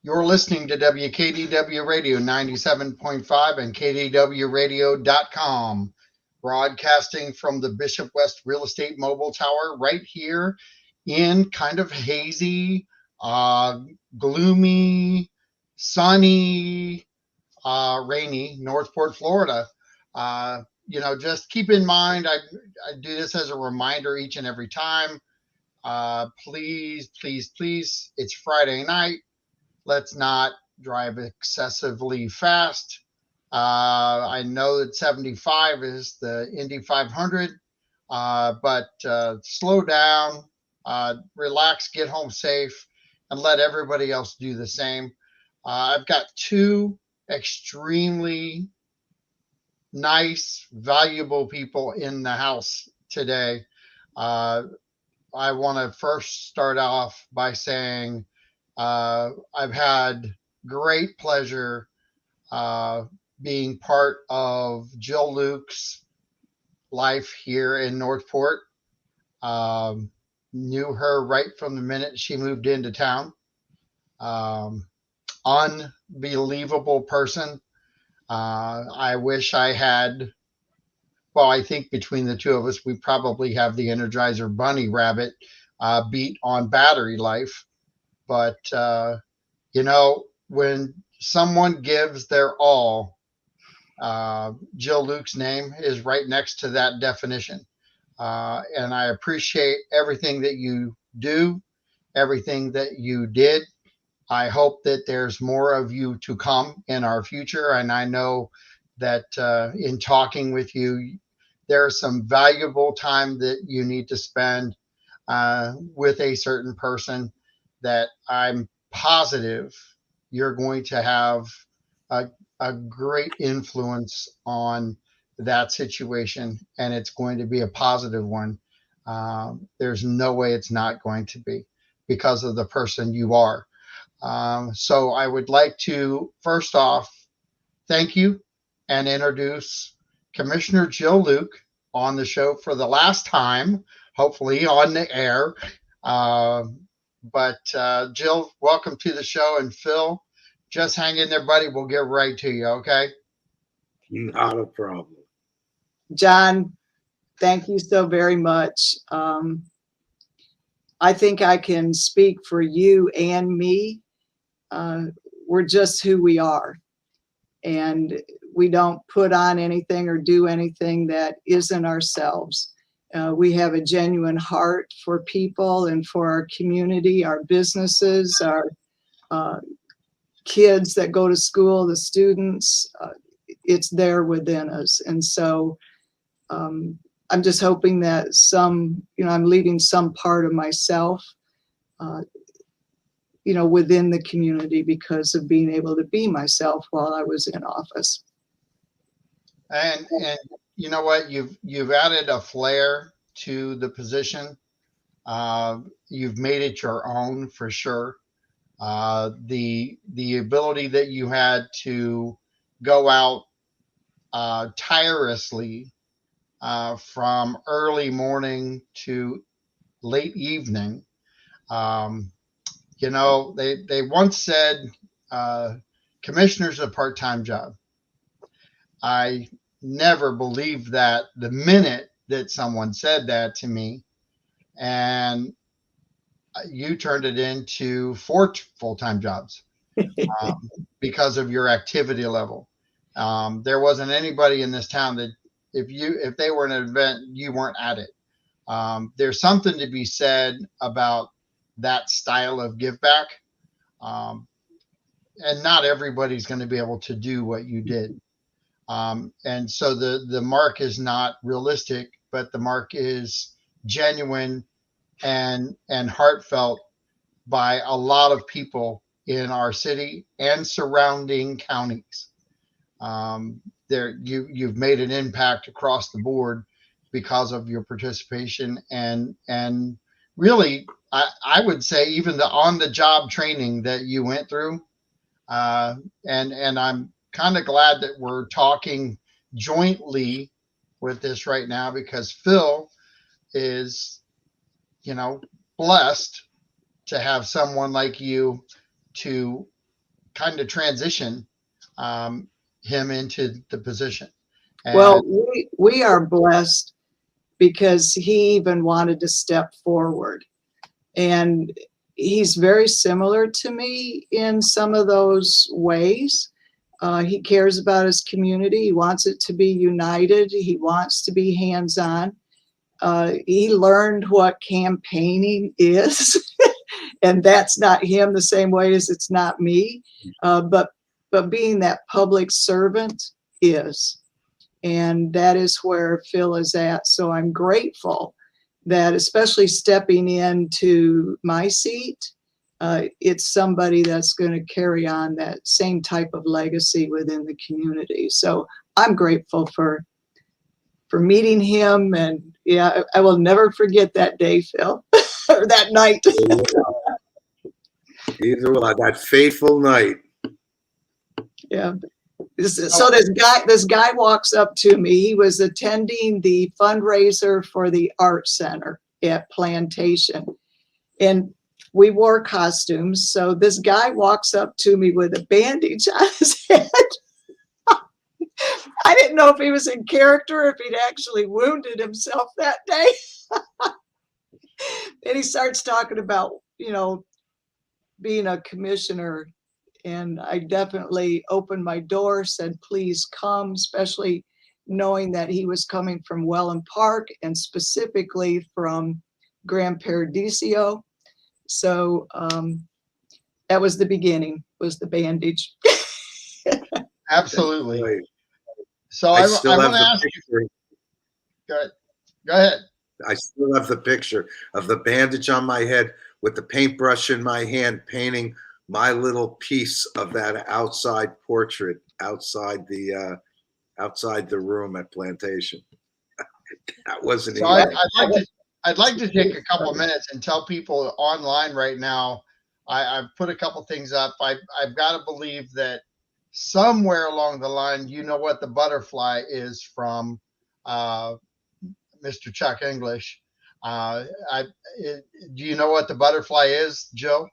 You're listening to WKDW Radio 97.5 and KDWRadio.com, broadcasting from the Bishop West Real Estate Mobile Tower right here in kind of hazy, gloomy, sunny, rainy Northport, Florida. Just keep in mind, I do this as a reminder each and every time. Please, please, please, it's Friday night. Let's not drive excessively fast. I know that 75 is the Indy 500, but slow down, relax, get home safe, and let everybody else do the same. I've got two extremely nice, valuable people in the house today. I want to first start off by saying I've had great pleasure being part of Jill Luke's life here in Northport. Knew her right from the minute she moved into town. Unbelievable person. I wish I had, well, I think between the two of us, we probably have the Energizer Bunny rabbit beat on battery life. But, when someone gives their all, Jill Luke's name is right next to that definition. And I appreciate everything that you do, everything that you did. I hope that there's more of you to come in our future. And I know that in talking with you, there's some valuable time that you need to spend with a certain person that I'm positive you're going to have a great influence on that situation, and it's going to be a positive one. There's no way it's not going to be because of the person you are. So I would like to first off thank you and introduce Commissioner Jill Luke on the show for the last time, hopefully on the air. But Jill, welcome to the show. And Phil, just hang in there, buddy. We'll get right to you, okay? Not a problem. John, thank you so very much. I think I can speak for you and me. We're just who we are. And we don't put on anything or do anything that isn't ourselves. We have a genuine heart for people and for our community, our businesses, our kids that go to school, the students. It's there within us. And so I'm just hoping that I'm leaving some part of myself, within the community because of being able to be myself while I was in office. And you know what? You've added a flair to the position. You've made it your own for sure. The ability that you had to go out tirelessly from early morning to late evening. They once said commissioner's a part-time job. I never believed that the minute that someone said that to me, and you turned it into 4 full-time jobs because of your activity level. There wasn't anybody in this town that if they were in an event, you weren't at it. There's something to be said about that style of give back. And not everybody's going to be able to do what you did. And so the mark is not realistic, but the mark is genuine and heartfelt by a lot of people in our city and surrounding counties. There, you've made an impact across the board because of your participation, and really, I would say even the on the job training that you went through. And I'm kind of glad that we're talking jointly with this right now, because Phil is, you know, blessed to have someone like you to kind of transition um, him into the position. Well, And we are blessed because he even wanted to step forward. And he's very similar to me in some of those ways. He cares about his community. He wants it to be united. He wants to be hands-on. He learned what campaigning is, and that's not him the same way as it's not me. But being that public servant is, and that is where Phil is at. So I'm grateful that, especially stepping into my seat, it's somebody that's going to carry on that same type of legacy within the community. So I'm grateful for meeting him, and yeah, I will never forget that day, Phil, or that night. Either will I. That fateful night. Yeah. So this guy walks up to me. He was attending the fundraiser for the art center at Plantation, and we wore costumes. So this guy walks up to me with a bandage on his head. I didn't know if he was in character, if he'd actually wounded himself that day. And he starts talking about, being a commissioner. And I definitely opened my door, said, please come, especially knowing that he was coming from Welland Park and specifically from Grand Paradiso. So that was the beginning, was the bandage. absolutely. Right. So I I still have want to the ask you. picture. Go ahead. I still have the picture of the bandage on my head with the paintbrush in my hand, painting my little piece of that outside portrait outside the room at Plantation. That wasn't So easy. I'd like to take a couple minutes and tell people online right now. I've put a couple things up. I've got to believe that somewhere along the line, you know what the butterfly is from Mr. Chuck English. Do you know what the butterfly is, Joe?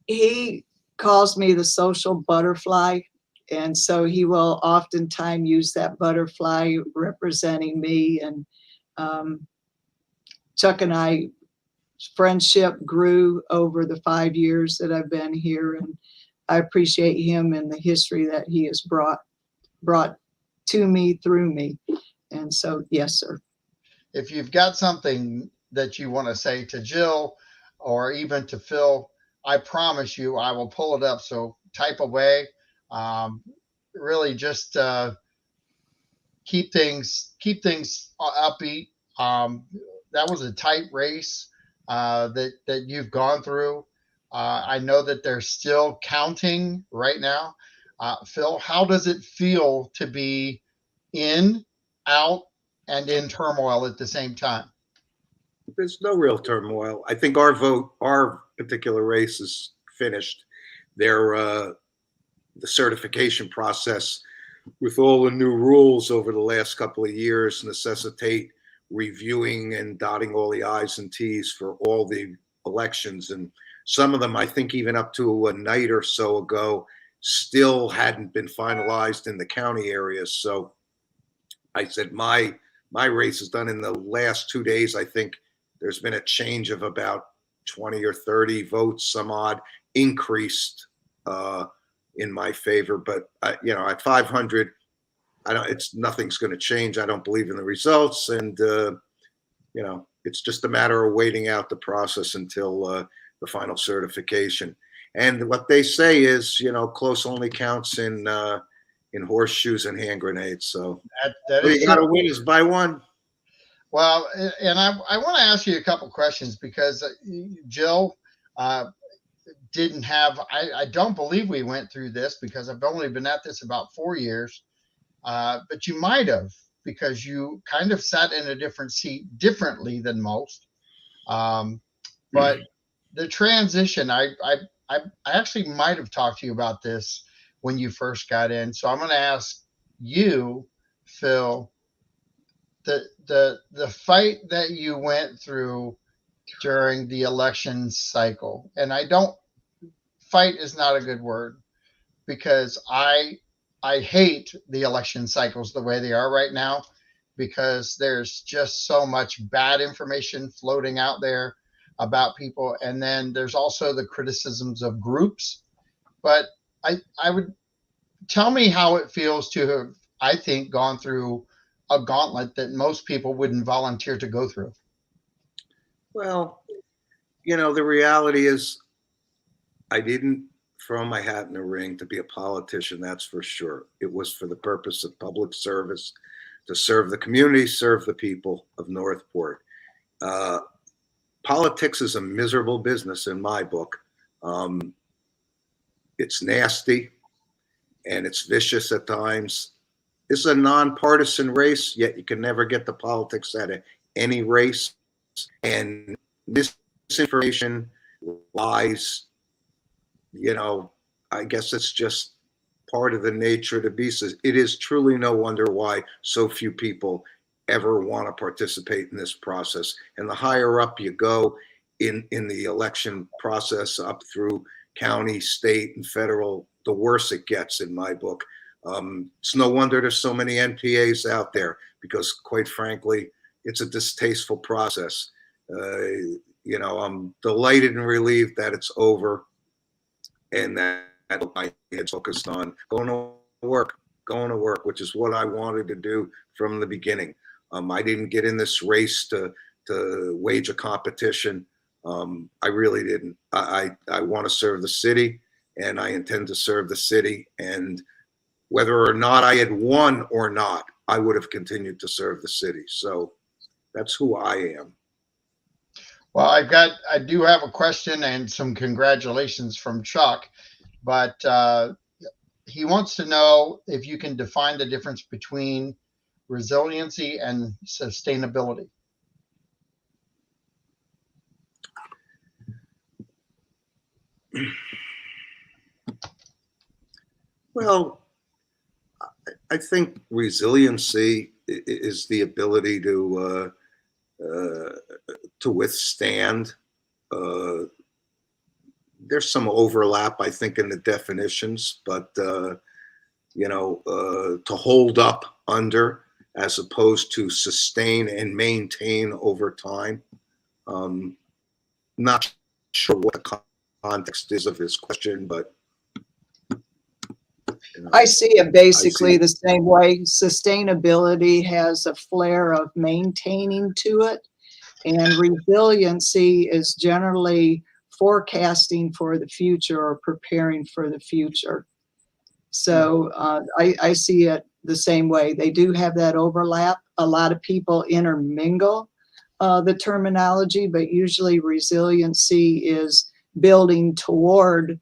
He calls me the social butterfly. And so he will oftentimes use that butterfly representing me. And Chuck and I, friendship grew over the 5 years that I've been here. And I appreciate him and the history that he has brought to me through me. And so, yes, sir. If you've got something that you want to say to Jill or even to Phil, I promise you I will pull it up. So type away. Really just keep things upbeat. That was a tight race that you've gone through. I know that they're still counting right now. Phil, how does it feel to be in, out, and in turmoil at the same time? There's no real turmoil. I think our particular race is finished. The certification process with all the new rules over the last couple of years necessitate reviewing and dotting all the I's and T's for all the elections. And some of them, I think even up to a night or so ago, still hadn't been finalized in the county areas. So I said, my race is done in the last 2 days. I think there's been a change of about 20 or 30 votes, some odd, increased in my favor. But at 500, nothing's going to change. I don't believe in the results, and it's just a matter of waiting out the process until the final certification. And what they say is, close only counts in horseshoes and hand grenades. So That what is you got to win is by one. Well, and I want to ask you a couple questions because Jill didn't have, I don't believe we went through this because I've only been at this about 4 years, but you might have because you kind of sat in a different seat differently than most. Um, but the transition, I actually might have talked to you about this when you first got in. So I'm going to ask you, Phil, the fight that you went through during the election cycle, and I don't, fight is not a good word because I hate the election cycles the way they are right now because there's just so much bad information floating out there about people, and then there's also the criticisms of groups. But I would, tell me how it feels to have, I think, gone through a gauntlet that most people wouldn't volunteer to go through. Well, the reality is I didn't throw my hat in the ring to be a politician, that's for sure. It was for the purpose of public service, to serve the community, serve the people of Northport. Uh, Politics is a miserable business in my book. Um, it's nasty and it's vicious at times. It's a nonpartisan race, yet you can never get the politics out of any race. And misinformation, lies, I guess it's just part of the nature of the beast. It is truly no wonder why so few people ever want to participate in this process. And the higher up you go in the election process, up through county, state, and federal, the worse it gets in my book. It's no wonder there's so many NPAs out there because, quite frankly, it's a distasteful process. I'm delighted and relieved that it's over and that my head's focused on going to work, which is what I wanted to do from the beginning. I didn't get in this race to wage a competition. I really didn't. I want to serve the city, and I intend to serve the city. And whether or not I had won or not, I would have continued to serve the city. So that's who I am. Well, I do have a question and some congratulations from Chuck, but he wants to know if you can define the difference between resiliency and sustainability. Well, I think resiliency is the ability to withstand. Uh, there's some overlap, I think, in the definitions, but to hold up under as opposed to sustain and maintain over time. Not sure what the context is of his question, but I see it basically the same way. Sustainability has a flair of maintaining to it, and resiliency is generally forecasting for the future or preparing for the future. So I see it the same way. They do have that overlap. A lot of people intermingle the terminology, but usually resiliency is building toward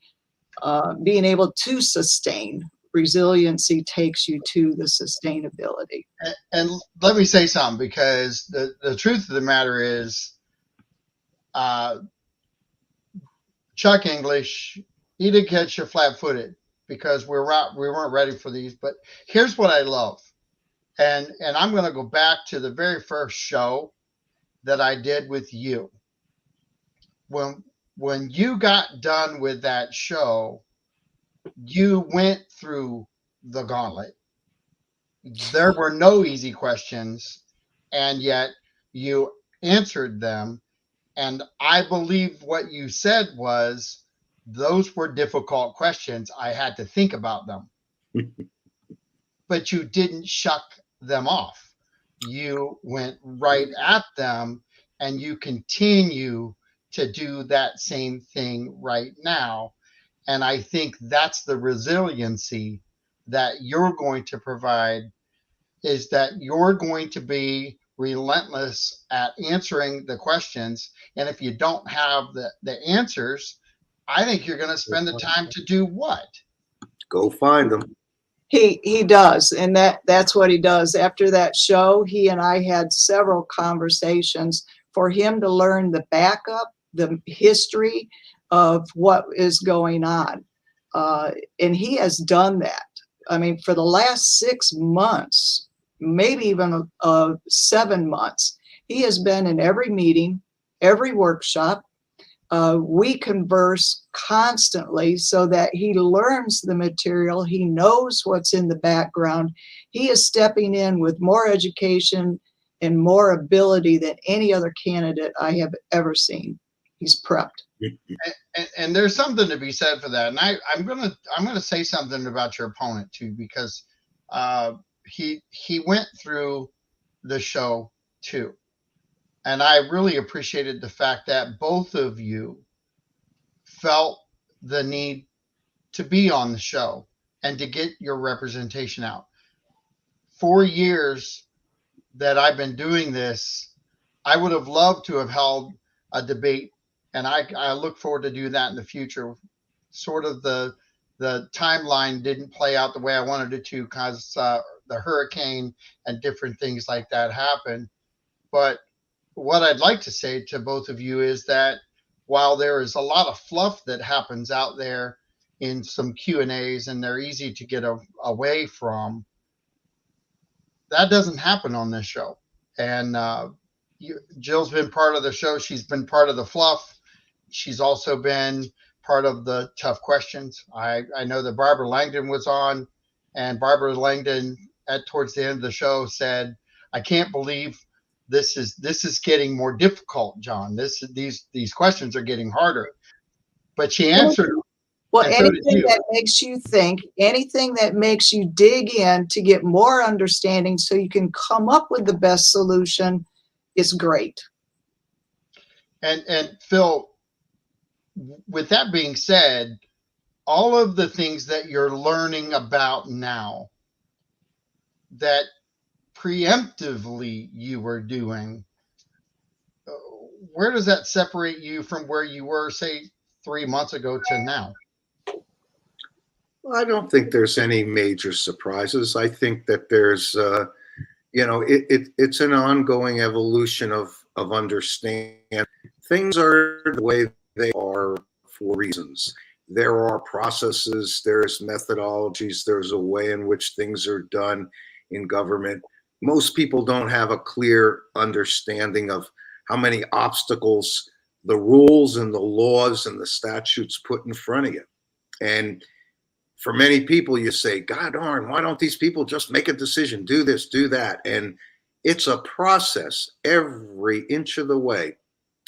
being able to sustain. Resiliency takes you to the sustainability. And let me say something because the truth of the matter is, uh, Chuck English, he did catch you flat-footed because we weren't ready for these. But here's what I love, and I'm going to go back to the very first show that I did with you. When you got done with that show, you went through the gauntlet. There were no easy questions, and yet you answered them. And I believe what you said was those were difficult questions. I had to think about them, but you didn't shuck them off. You went right at them and you continue to do that same thing right now. And I think that's the resiliency that you're going to provide, is that you're going to be relentless at answering the questions. And if you don't have the answers, I think you're going to spend the time to do what? Go find them. He does, and that's what he does. After that show, he and I had several conversations for him to learn the backup, the history of what is going on. And he has done that. I mean, for the last 6 months, maybe even 7 months, he has been in every meeting, every workshop. We converse constantly so that he learns the material. He knows what's in the background. He is stepping in with more education and more ability than any other candidate I have ever seen. He's prepped. And there's something to be said for that. And I'm gonna say something about your opponent too, because he went through the show too. And I really appreciated the fact that both of you felt the need to be on the show and to get your representation out. 4 years that I've been doing this, I would have loved to have held a debate, and I look forward to do that in the future. Sort of the timeline didn't play out the way I wanted it to because the hurricane and different things like that happened. But what I'd like to say to both of you is that while there is a lot of fluff that happens out there in some Q&As and they're easy to get away from, that doesn't happen on this show. And Jill's been part of the show. She's been part of the fluff. She's also been part of the tough questions. I know that Barbara Langdon was on, and Barbara Langdon towards the end of the show said, "I can't believe this is getting more difficult, John. These questions are getting harder." But she answered them. Well, And so did anything you. that makes you think, anything that makes you dig in to get more understanding so you can come up with the best solution is great. And Phil, with that being said, all of the things that you're learning about now that preemptively you were doing, where does that separate you from where you were, say, 3 months ago to now? Well, I don't think there's any major surprises. I think that there's, it's an ongoing evolution of understanding. Things are the way they are for reasons. There are processes, there's methodologies, there's a way in which things are done in government. Most people don't have a clear understanding of how many obstacles the rules and the laws and the statutes put in front of you. And for many people, you say, God darn, why don't these people just make a decision, do this, do that? And it's a process every inch of the way.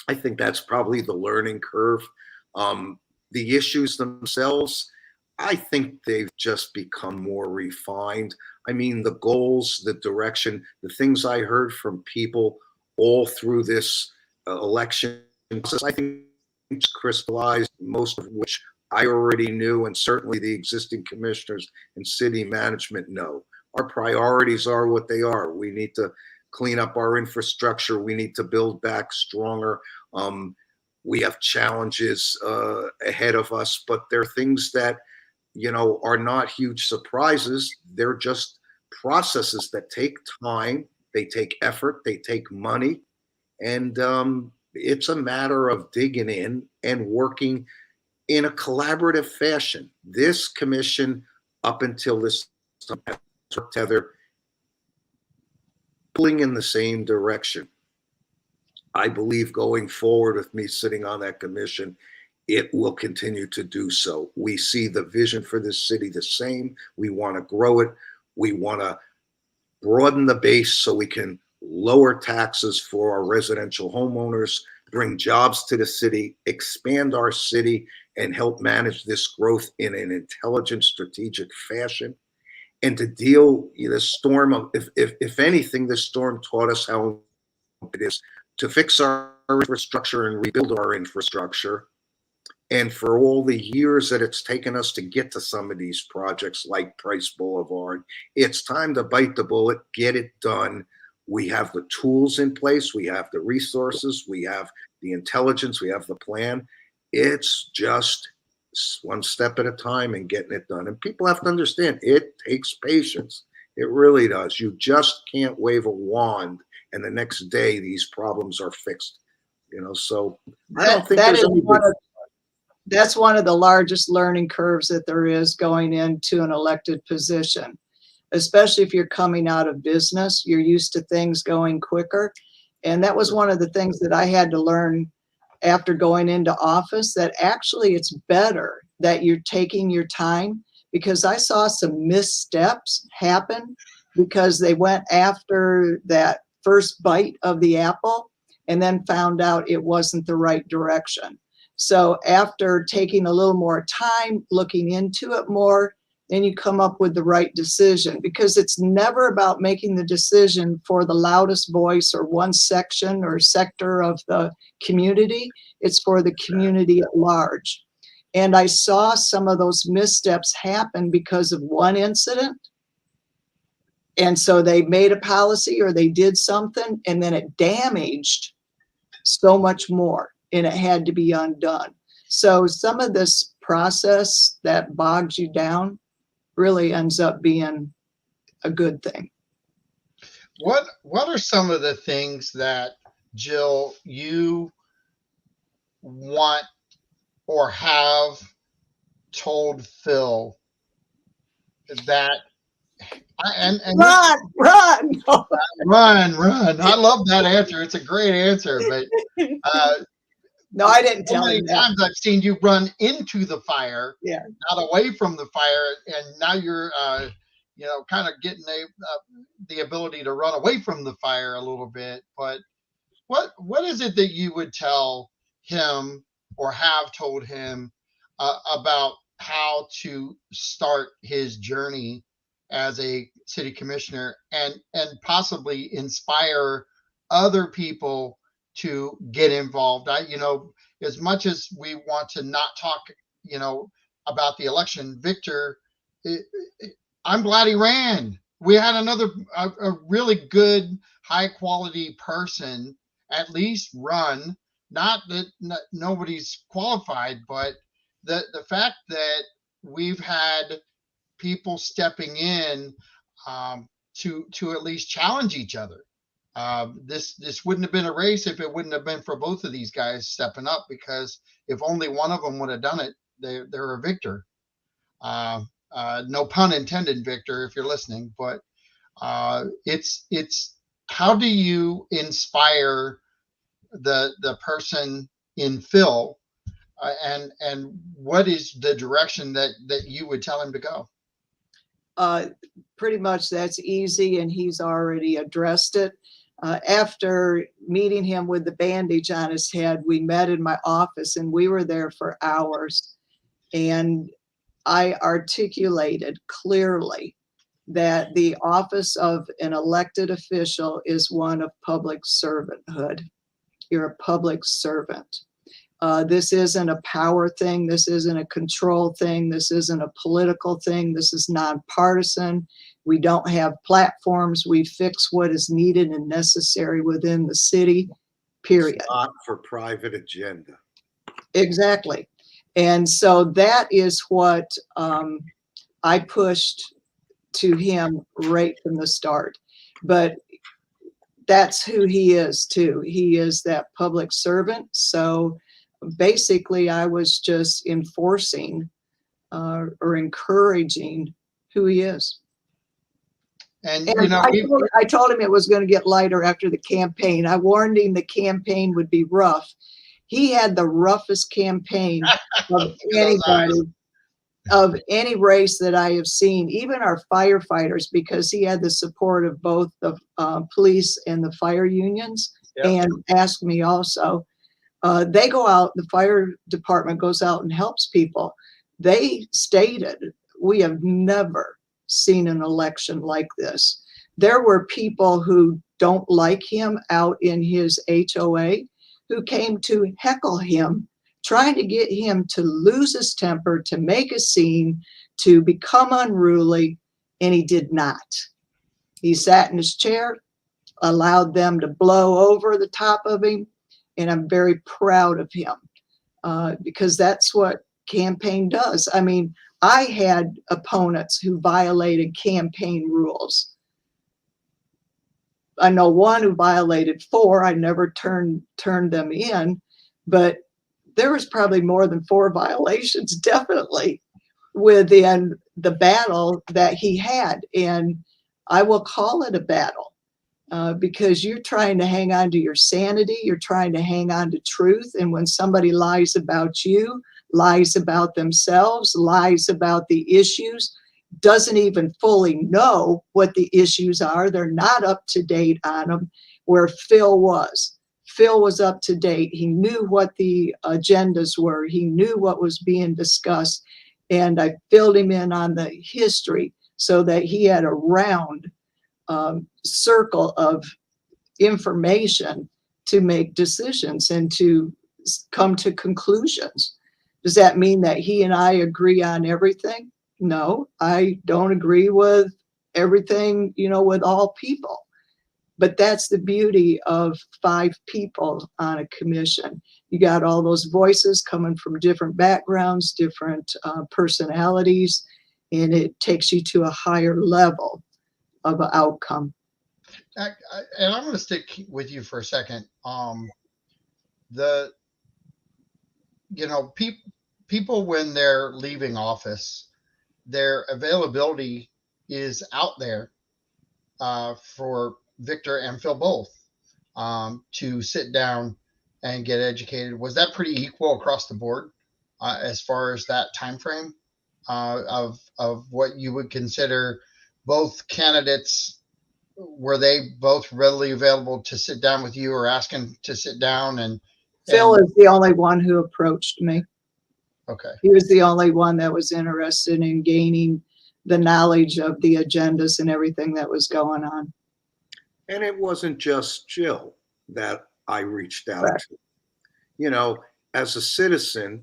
I think that's probably the learning curve. The issues themselves, I think they've just become more refined. I mean, the goals, the direction, the things I heard from people all through this election process, I think it's crystallized, most of which I already knew, and certainly the existing commissioners and city management know. Our priorities are what they are. We need to clean up our infrastructure. We need to build back stronger. We have challenges ahead of us, but they're things that, are not huge surprises. They're just processes that take time, they take effort, they take money, and it's a matter of digging in and working in a collaborative fashion. This commission, up until this time, has worked together, pulling in the same direction. I believe going forward with me sitting on that commission, it will continue to do so. We see the vision for this city the same. We want to grow it. We want to broaden the base so we can lower taxes for our residential homeowners, bring jobs to the city, expand our city, and help manage this growth in an intelligent, strategic fashion. And to deal with the storm of, if anything, this storm taught us how it is to fix our infrastructure and rebuild our infrastructure. And for all the years that it's taken us to get to some of these projects like Price Boulevard, it's time to bite the bullet, get it done, We have the tools in place. We have the resources. We have the intelligence. We have the plan. It's just one step at a time and getting it done. And people have to understand it takes patience. It really does. You just can't wave a wand and the next day these problems are fixed. So I don't think there's any big. That's one of the largest learning curves that there is going into an elected position, especially if you're coming out of business. You're used to things going quicker. And that was one of the things that I had to learn after going into office, that actually it's better that you're taking your time, because I saw some missteps happen because they went after that first bite of the apple and then found out it wasn't the right direction. So after taking a little more time, looking into it more, then you come up with the right decision, because it's never about making the decision for the loudest voice or one section or sector of the community. It's for the community at large. And I saw some of those missteps happen because of one incident. And so they made a policy or they did something, and then it damaged so much more, and it had to be undone. So some of this process that bogs you down really ends up being a good thing. What are some of the things that, Jill, you want or have told Phil that and Run. run. I love that answer. It's a great answer, but No, I didn't so tell many him that. times I've seen you run into the fire, Yeah. not away from the fire, and now you're kind of getting the ability to run away from the fire a little bit. But what is it that you would tell him or have told him about how to start his journey as a city commissioner, and possibly inspire other people to get involved? As much as we want to not talk, about the election, Victor, I'm glad he ran. We had a really good, high quality person at least run. Not that nobody's qualified, but the fact that we've had people stepping in to at least challenge each other. This wouldn't have been a race if it wouldn't have been for both of these guys stepping up, because if only one of them would have done it, they're a victor. No pun intended, Victor, if you're listening. But it's how do you inspire the person in Phil, and what is the direction that you would tell him to go? Pretty much that's easy, and he's already addressed it. After meeting him with the bandage on his head, we met in my office and we were there for hours. And I articulated clearly that the office of an elected official is one of public servanthood. You're a public servant. This isn't a power thing. This isn't a control thing. This isn't a political thing. This is nonpartisan. We don't have platforms. We fix what is needed and necessary within the city, period. Not for private agenda. Exactly. And so that is what I pushed to him right from the start. But that's who he is too. He is that public servant. So basically I was just enforcing or encouraging who he is. And I told him it was going to get lighter after the campaign. I warned him the campaign would be rough. He had the roughest campaign of anybody, of any race that I have seen, even our firefighters, because he had the support of both the police and the fire unions. Yep. And asked me also. They go out, the fire department goes out and helps people. They stated, we have never seen an election like this. There were people who don't like him out in his HOA who came to heckle him, trying to get him to lose his temper, to make a scene, to become unruly, and he did not. He sat in his chair allowed them to blow over the top of him. And I'm very proud of him because that's what campaign does. I mean, I had opponents who violated campaign rules. I know one who violated 4. I never turned them in, but there was probably more than 4 violations, definitely, within the battle that he had. And I will call it a battle because you're trying to hang on to your sanity. You're trying to hang on to truth. And when somebody lies about you, lies about themselves, lies about the issues, doesn't even fully know what the issues are, they're not up to date on them, where Phil was. Phil was up to date. He knew what the agendas were. He knew what was being discussed. And I filled him in on the history so that he had a round circle of information to make decisions and to come to conclusions. Does that mean that he and I agree on everything? No, I don't agree with everything, with all people. But that's the beauty of 5 people on a commission. You got all those voices coming from different backgrounds, different personalities, and it takes you to a higher level of an outcome. And I'm going to stick with you for a second. The people when they're leaving office, their availability is out there for Victor and Phil both to sit down and get educated. Was that pretty equal across the board as far as that time frame of what you would consider both candidates? Were they both readily available to sit down with you or asking to sit down? And Phil is the only one who approached me. Okay. He was the only one that was interested in gaining the knowledge of the agendas and everything that was going on. And it wasn't just Jill that I reached out Correct. to. As a citizen,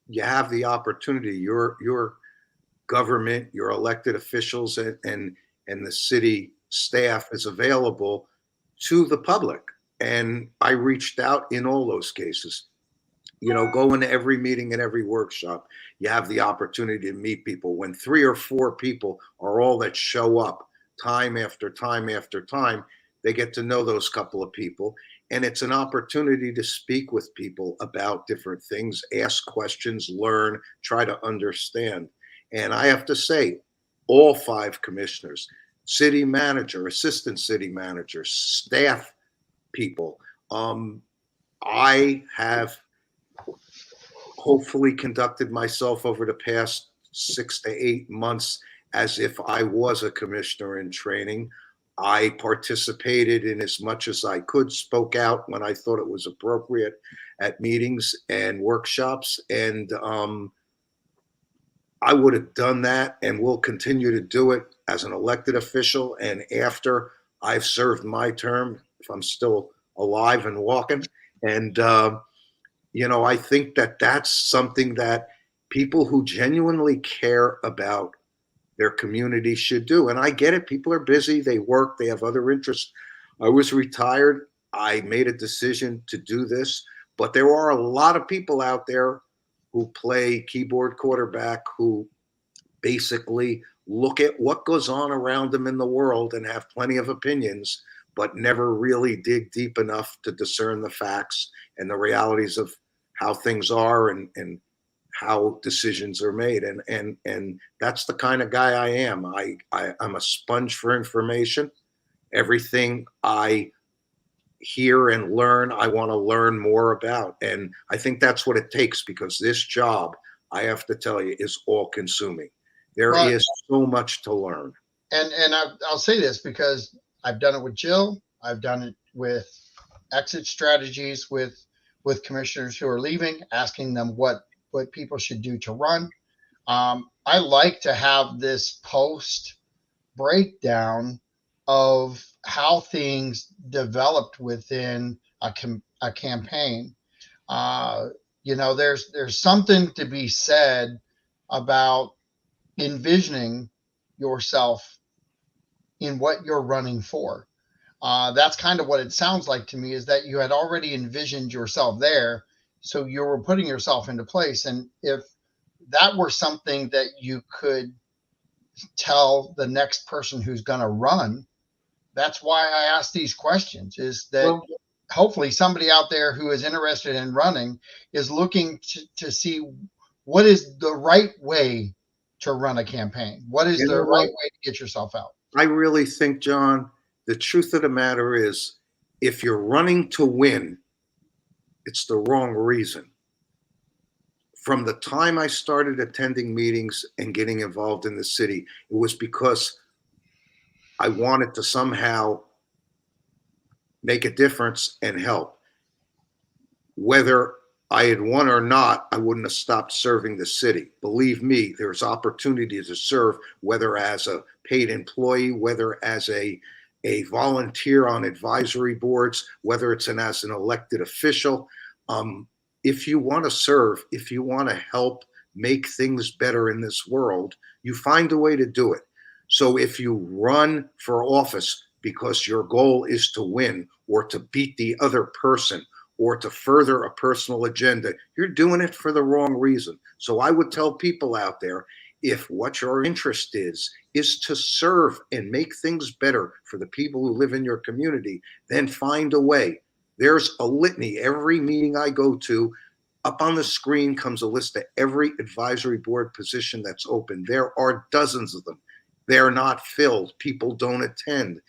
you have the opportunity. Your government, your elected officials, and the city staff is available to the public. And I reached out in all those cases. Go into every meeting and every workshop. You have the opportunity to meet people. When 3 or 4 people are all that show up time after time after time, they get to know those couple of people. And it's an opportunity to speak with people about different things, ask questions, learn, try to understand. And I have to say, all 5 commissioners, city manager, assistant city manager, staff people, I have hopefully conducted myself over the past 6 to 8 months as if I was a commissioner in training. I participated in as much as I could, spoke out when I thought it was appropriate at meetings and workshops. And I would have done that and will continue to do it as an elected official. And after I've served my term, if I'm still alive and walking. And, I think that that's something that people who genuinely care about their community should do. And I get it. People are busy. They work. They have other interests. I was retired. I made a decision to do this. But there are a lot of people out there who play keyboard quarterback, who basically look at what goes on around them in the world and have plenty of opinions, but never really dig deep enough to discern the facts and the realities of how things are and how decisions are made. And that's the kind of guy I am. I'm a sponge for information. Everything I hear and learn, I want to learn more about. And I think that's what it takes, because this job, I have to tell you, is all consuming. There is so much to learn. And I'll say this because I've done it with Jill. I've done it with exit strategies with commissioners who are leaving, asking them what people should do to run. I like to have this post breakdown of how things developed within a campaign. There's something to be said about envisioning yourself in what you're running for. That's kind of what it sounds like to me, is that you had already envisioned yourself there. So you were putting yourself into place. And if that were something that you could tell the next person who's going to run, that's why I ask these questions, is that Well, hopefully somebody out there who is interested in running is looking to see what is the right way to run a campaign. What is you the know right what? way to get yourself out? I really think, John, the truth of the matter is, if you're running to win, it's the wrong reason. From the time I started attending meetings and getting involved in the city, it was because I wanted to somehow make a difference and help. Whether I had won or not, I wouldn't have stopped serving the city. Believe me, there's opportunity to serve, whether as a paid employee, whether as a volunteer on advisory boards, whether it's as an elected official. If you want to serve, if you want to help make things better in this world, you find a way to do it. So if you run for office because your goal is to win or to beat the other person or to further a personal agenda, you're doing it for the wrong reason. So I would tell people out there, if what your interest is to serve and make things better for the people who live in your community, then find a way. There's a litany. Every meeting I go to, up on the screen comes a list of every advisory board position that's open. There are dozens of them. They're not filled. People don't attend.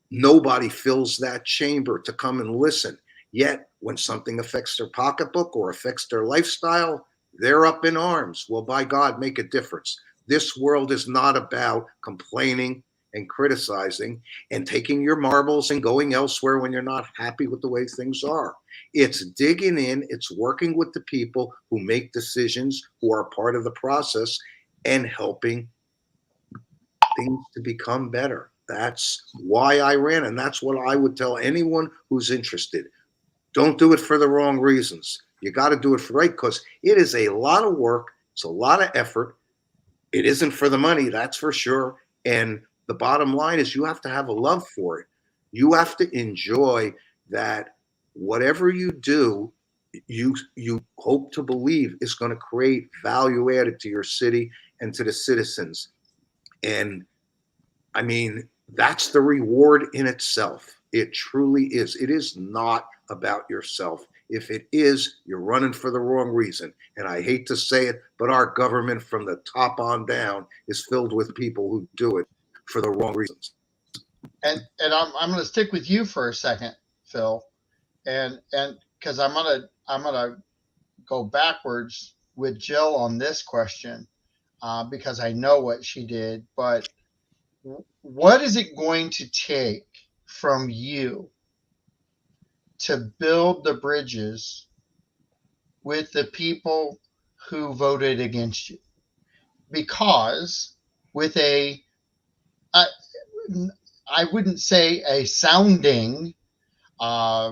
Nobody fills that chamber to come and listen. Yet, when something affects their pocketbook or affects their lifestyle, they're up in arms. Well, by God, make a difference. This world is not about complaining and criticizing and taking your marbles and going elsewhere when you're not happy with the way things are. It's digging in, it's working with the people who make decisions, who are part of the process, and helping things to become better. That's why I ran. And that's what I would tell anyone who's interested. Don't do it for the wrong reasons. You got to do it for right, because it is a lot of work. It's a lot of effort. It isn't for the money, that's for sure. And the bottom line is you have to have a love for it. You have to enjoy that whatever you do, you hope to believe is going to create value added to your city and to the citizens. And I mean, that's the reward in itself. It truly is. It is not about yourself. If it is, you're running for the wrong reason. And I hate to say it, but our government from the top on down is filled with people who do it for the wrong reasons. And I'm going to stick with you for a second, Phil, and because I'm gonna go backwards with Jill on this question, because I know what she did. But what is it going to take from you to build the bridges with the people who voted against you? Because with I, I wouldn't say a sounding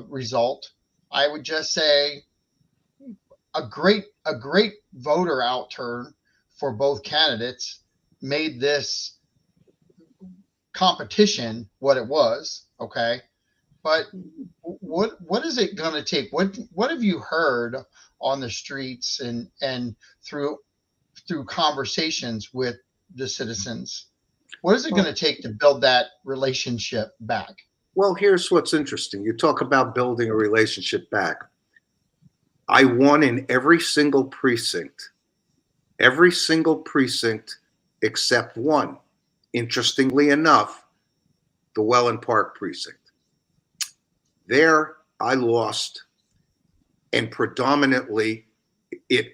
result, I would just say a great voter outturn for both candidates made this competition what it was. Okay, but what is it going to take? What have you heard on the streets and through conversations with the citizens? What is it going Well, to take to build that relationship back? well, here's what's interesting. You talk about building a relationship back. I won in every single precinct except one. Interestingly enough, the Welland Park precinct. There, I lost, and predominantly it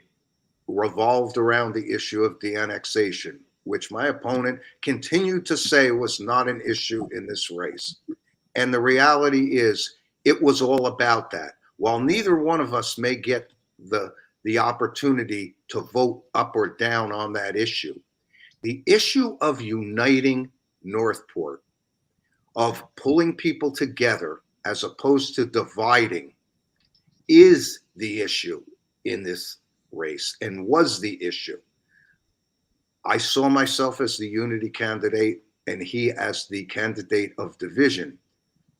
revolved around the issue of de-annexation, which my opponent continued to say was not an issue in this race. And the reality is, it was all about that. While neither one of us may get the opportunity to vote up or down on that issue, the issue of uniting Northport, of pulling people together as opposed to dividing, is the issue in this race and was the issue. I saw myself as the unity candidate and he as the candidate of division.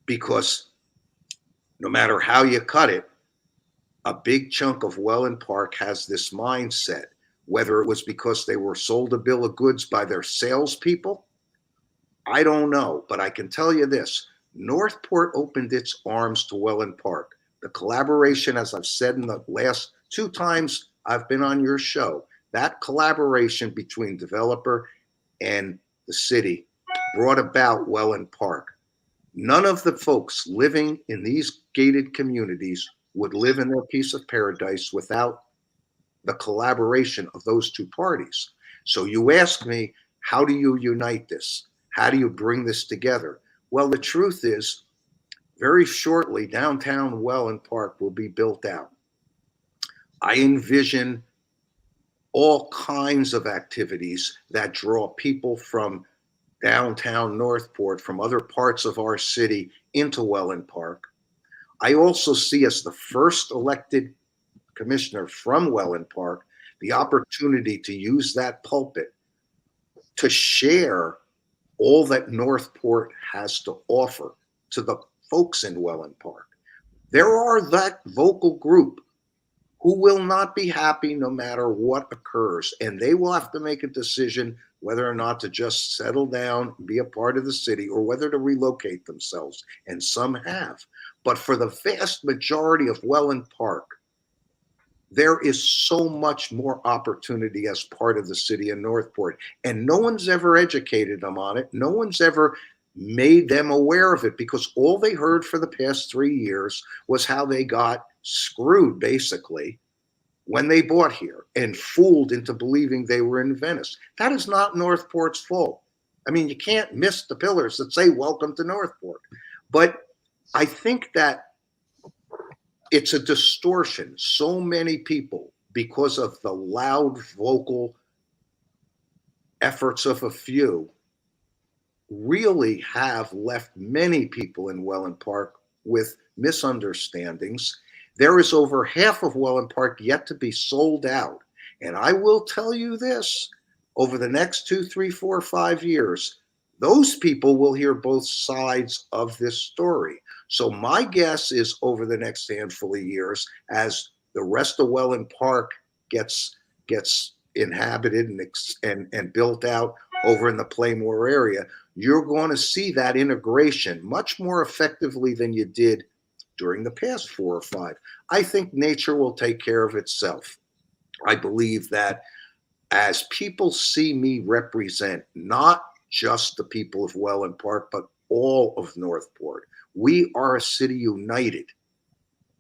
because no matter how you cut it, a big chunk of Welland Park has this mindset, whether it was because they were sold a bill of goods by their salespeople. I don't know, but I can tell you this. Northport opened its arms to Welland Park. The collaboration, as I've said in the last 2 times I've been on your show, that collaboration between developer and the city brought about Welland Park. None of the folks living in these gated communities would live in their piece of paradise without the collaboration of those two parties. So you ask me, how do you unite this? How do you bring this together? Well, the truth is, very shortly, downtown Welland Park will be built out. I envision all kinds of activities that draw people from downtown Northport, from other parts of our city into Welland Park. I also see, as the first elected commissioner from Welland Park, the opportunity to use that pulpit to share all that Northport has to offer to the folks in Welland Park. There are that vocal group who will not be happy no matter what occurs, and they will have to make a decision whether or not to just settle down, be a part of the city, or whether to relocate themselves, and some have. But for the vast majority of Welland Park, there is so much more opportunity as part of the city of Northport, and no one's ever educated them on it. No one's ever made them aware of it, because all they heard for the past 3 years was how they got screwed, basically, when they bought here and fooled into believing they were in Venice. That is not Northport's fault. I mean, you can't miss the pillars that say welcome to Northport. But I think that it's a distortion. So many people, because of the loud vocal efforts of a few, really have left many people in Welland Park with misunderstandings. There is over half of Welland Park yet to be sold out. And I will tell you this, over the next 2, 3, 4, 5 years, those people will hear both sides of this story. So my guess is, over the next handful of years, as the rest of Welland Park gets inhabited and built out over in the Playmore area, you're going to see that integration much more effectively than you did during the past 4 or 5. I think nature will take care of itself. I believe that as people see me represent not just the people of Welland Park, but all of Northport, we are a city united,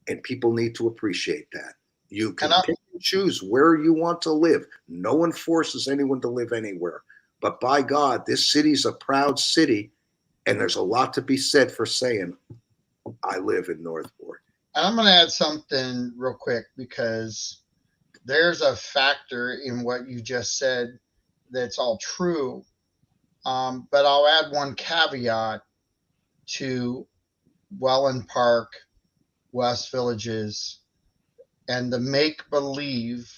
and people need to appreciate that. You can pick and choose where you want to live. No one forces anyone to live anywhere. But by God, this city's a proud city, and there's a lot to be said for saying, I live in Northport. And I'm going to add something real quick, because there's a factor in what you just said that's all true. But I'll add one caveat to Welland Park, West Villages, and the make-believe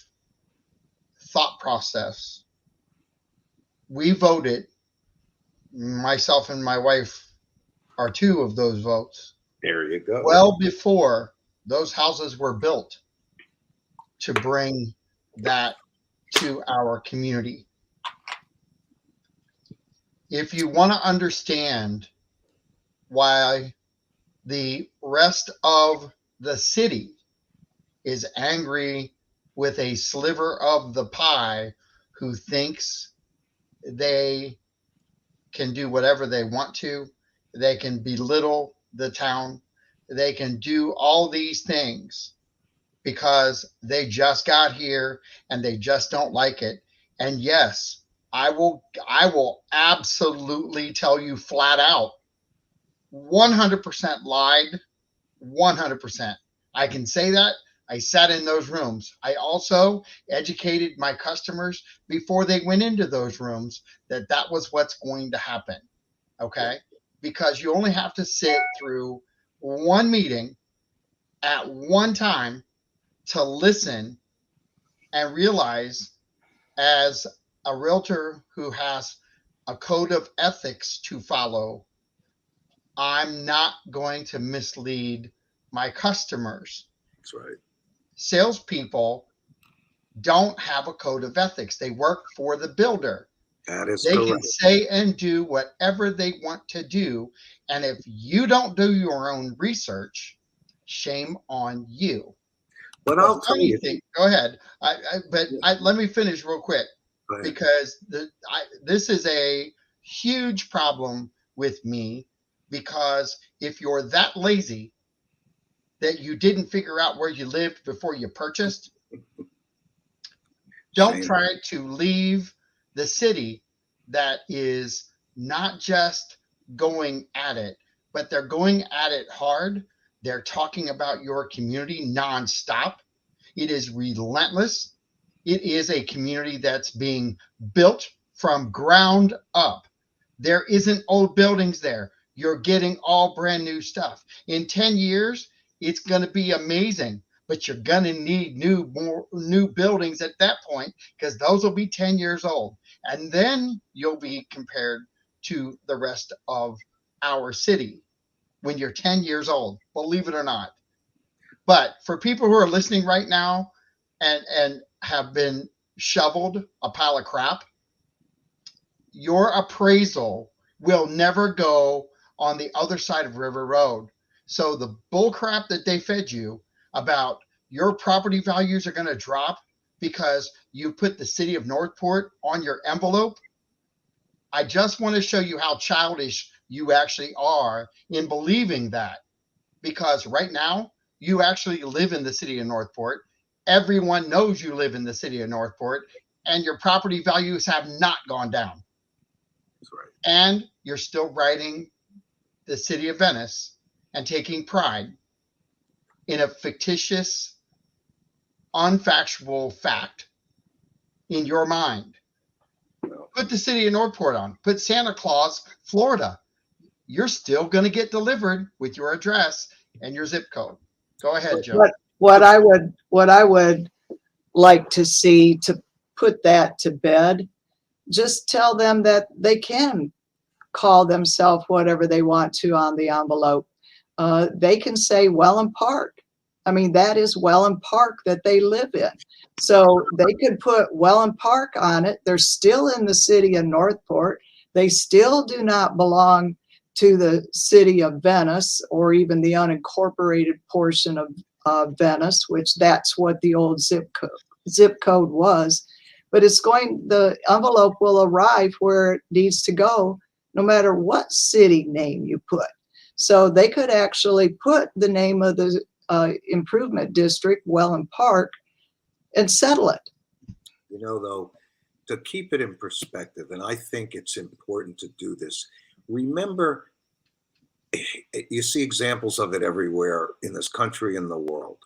thought process. We voted, myself and my wife are 2 of those votes, There you go. well before those houses were built, to bring that to our community. If you want to understand why the rest of the city is angry with a sliver of the pie who thinks they can do whatever they want to, they can belittle the town, they can do all these things because they just got here and they just don't like it. And yes, I will absolutely tell you flat out, 100% lied, 100%. I can say that. I sat in those rooms. I also educated my customers before they went into those rooms that that was what's going to happen. Okay? Because you only have to sit through one meeting at one time to listen and realize, as a realtor who has a code of ethics to follow, I'm not going to mislead my customers. That's right. Salespeople don't have a code of ethics. They work for the builder. That is They can correct. say and do whatever they want to do. And if you don't do your own research, shame on you. But The I'll tell funny you, thing, go ahead. yeah, Let me finish real quick go ahead. because this is a huge problem with me. Because if you're that lazy that you didn't figure out where you lived before you purchased, don't Shame. try to leave the city that is not just going at it, but they're going at it hard. They're talking about your community nonstop. It is relentless. It is a community that's being built from ground up. There isn't old buildings there. You're getting all brand new stuff. In 10 years, it's going to be amazing, but you're going to need new buildings at that point because those will be 10 years old. And then you'll be compared to the rest of our city when you're 10 years old, believe it or not. But for people who are listening right now and have been shoveled a pile of crap, your appraisal will never go on the other side of River Road. So the bull crap that they fed you about your property values are going to drop because you put the city of Northport on your envelope. I just want to show you how childish you actually are in believing that, because right now you actually live in the city of Northport. Everyone knows you live in the city of Northport, and your property values have not gone down. That's right. And you're still writing the city of Venice and taking pride in a fictitious, unfactual fact in your mind. Well, Put the city of Northport on, put Santa Claus, Florida. You're still going to get delivered with your address and your zip code. Go ahead, Joe. What I would like to see to put that to bed, just tell them that they can call themselves whatever they want to on the envelope. They can say Welland Park. I mean, that is Welland Park that they live in. So they could put Welland Park on it. They're still in the city of Northport. They still do not belong to the city of Venice or even the unincorporated portion of Venice, which that's what the old zip code was. But the envelope will arrive where it needs to go, no matter what city name you put. So they could actually put the name of the improvement district, Welland Park, and settle it. you know, though, to keep it in perspective, and I think it's important to do this, remember, you see examples of it everywhere in this country and the world.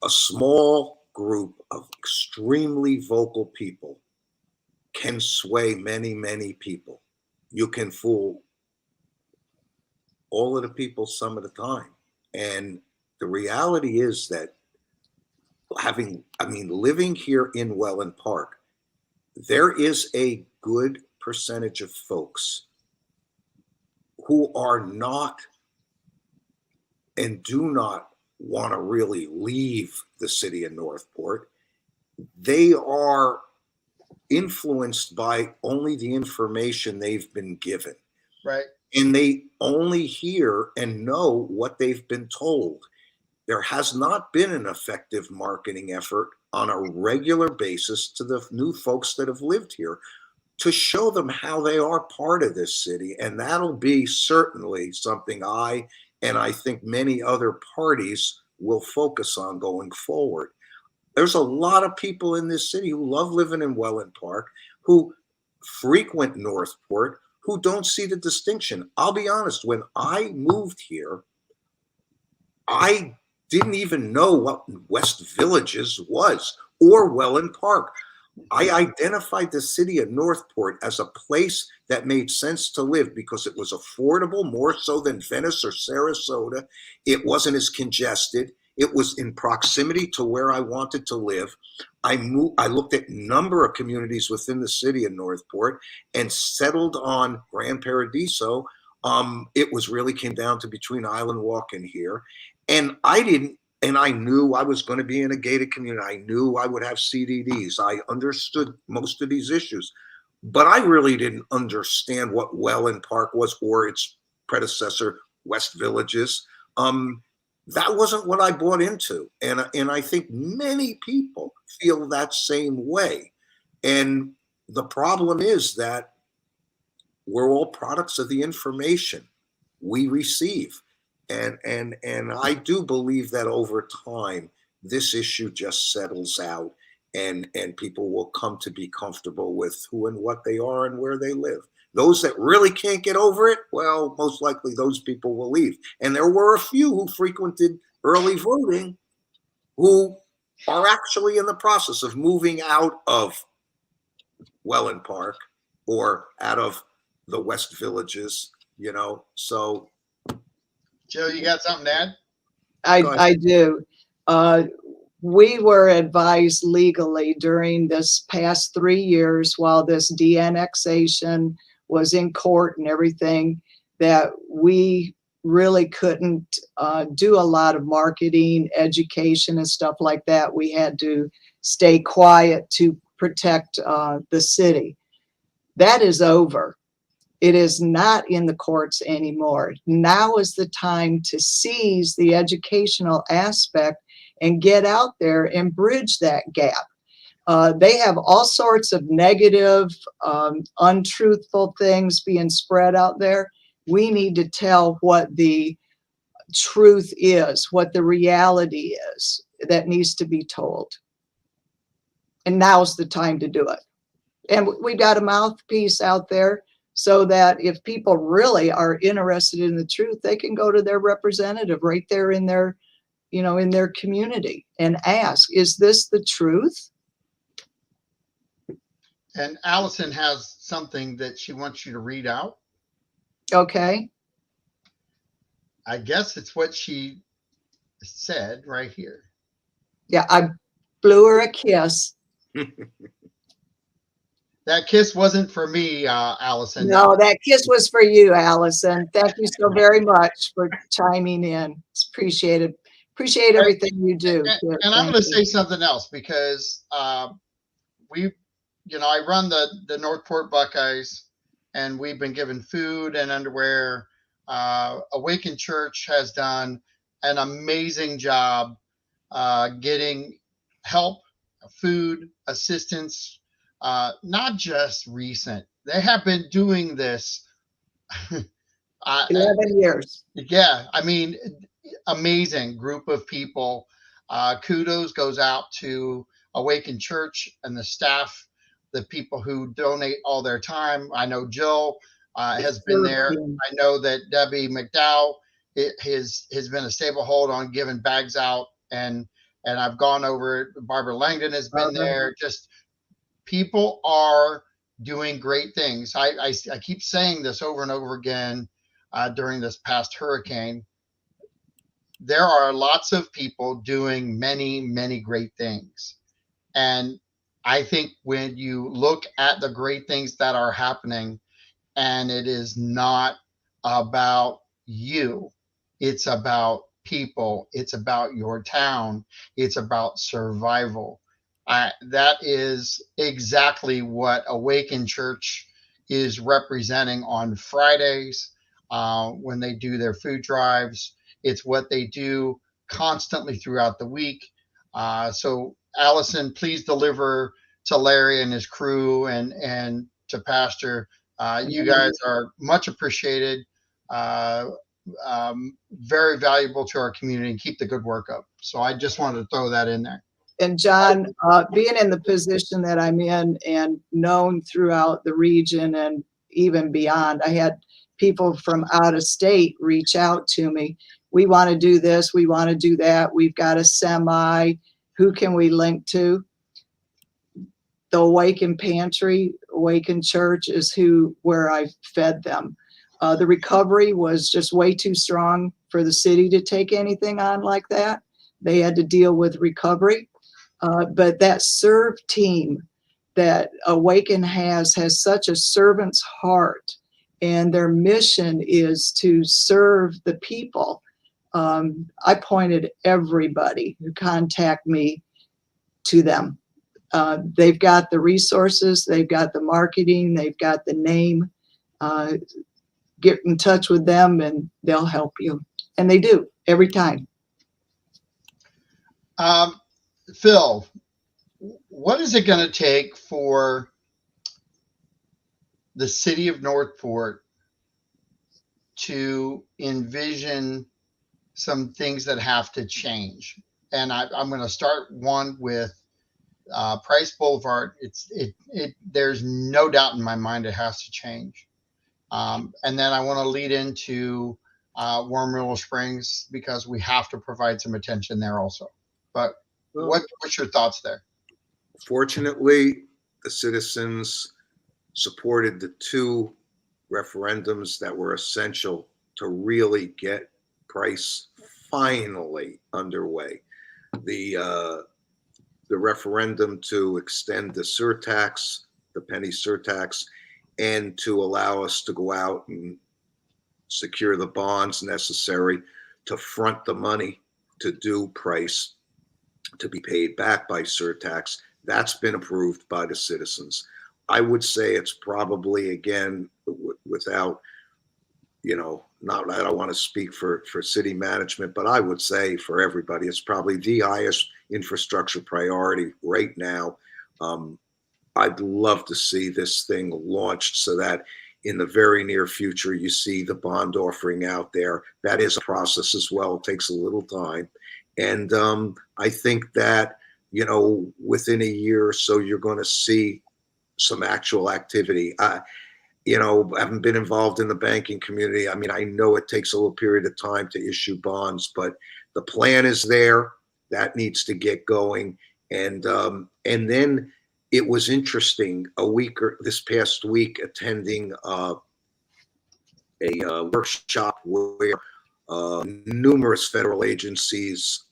A small group of extremely vocal people can sway many, many people. You can fool all of the people some of the time. And the reality is that living here in Welland Park, there is a good percentage of folks who are not and do not want to really leave the city of Northport. They are influenced by only the information they've been given. Right. And they only hear and know what they've been told. There has not been an effective marketing effort on a regular basis to the new folks that have lived here to show them how they are part of this city. And that'll be certainly something I think many other parties will focus on going forward. There's a lot of people in this city who love living in Welland Park, who frequent Northport, who don't see the distinction. I'll be honest, when I moved here, I didn't even know what West Villages was or Welland Park. I identified the city of Northport as a place that made sense to live because it was affordable, more so than Venice or Sarasota. It wasn't as congested. It was in proximity to where I wanted to live. I looked at a number of communities within the city of Northport and settled on Gran Paradiso It was really came down to between Island Walk and here. And I knew I was going to be in a gated community. I knew I would have CDDs. I understood most of these issues, but I really didn't understand what Welland Park was or its predecessor, West Villages. That wasn't what I bought into. And I think many people feel that same way. And the problem is that we're all products of the information we receive. And I do believe that over time, this issue just settles out and people will come to be comfortable with who and what they are and where they live. Those that really can't get over it, well, most likely those people will leave. And there were a few who frequented early voting who are actually in the process of moving out of Welland Park or out of the West Villages, so. Jill, you got something to add? I do. We were advised legally during this past 3 years while this de-annexation was in court and everything that we really couldn't do a lot of marketing, education, and stuff like that. We had to stay quiet to protect the city. That is over. It is not in the courts anymore. Now is the time to seize the educational aspect and get out there and bridge that gap. They have all sorts of negative, untruthful things being spread out there. We need to tell what the truth is, what the reality is that needs to be told. And now's the time to do it. And we've got a mouthpiece out there so that if people really are interested in the truth, they can go to their representative right there in their, in their community and ask, is this the truth? And Allison has something that she wants you to read out. Okay. I guess it's what she said right here. Yeah, I blew her a kiss. That kiss wasn't for me, Allison. No, that kiss was for you, Allison. Thank you so very much for chiming in. It's appreciated. Appreciate everything you do. And I'm going to say something else because we, I run the Northport Buckeyes, and we've been given food and underwear. Awaken Church has done an amazing job getting help, food, assistance. Not just recent. They have been doing this 11 years. Yeah, I mean, amazing group of people. Kudos goes out to Awaken Church and the staff, the people who donate all their time. I know Jill has been there. I know that Debbie McDowell has been a stable hold on giving bags out, and I've gone over it. Barbara Langdon has been there. Just people are doing great things. I keep saying this over and over again during this past hurricane. There are lots of people doing many, many great things. And I think when you look at the great things that are happening, and it is not about you, it's about people, it's about your town, it's about survival. That is exactly what Awaken Church is representing on Fridays when they do their food drives. It's what they do constantly throughout the week. So, Allison, please deliver to Larry and his crew and to Pastor. You guys are much appreciated, very valuable to our community, and keep the good work up. So I just wanted to throw that in there. And John, being in the position that I'm in and known throughout the region and even beyond, I had people from out of state reach out to me. We want to do this. We want to do that. We've got a semi. Who can we link to? The Awaken Pantry, Awaken Church is where I fed them. The recovery was just way too strong for the city to take anything on like that. They had to deal with recovery. But that serve team that Awaken has such a servant's heart, and their mission is to serve the people. I pointed everybody who contact me to them. They've got the resources, they've got the marketing, they've got the name. Get in touch with them and they'll help you. And they do every time. Phil, what is it going to take for the city of Northport to envision some things that have to change? And I'm going to start one with Price Boulevard. There's no doubt in my mind it has to change. And then I want to lead into Warm River Springs because we have to provide some attention there also. But what's your thoughts there? Fortunately, the citizens supported the two referendums that were essential to really get Price finally underway. The referendum to extend the surtax, the penny surtax, and to allow us to go out and secure the bonds necessary to front the money to do Price to be paid back by surtax. That's been approved by the citizens. I would say it's probably, again, without, not that I want to speak for city management, but I would say for everybody, it's probably the highest infrastructure priority right now. I'd love to see this thing launched so that in the very near future, you see the bond offering out there. That is a process as well. It takes a little time. And I think that, within a year or so, you're going to see some actual activity. I haven't been involved in the banking community. I mean, I know it takes a little period of time to issue bonds, but the plan is there. That needs to get going. And then it was interesting this past week attending a workshop where numerous federal agencies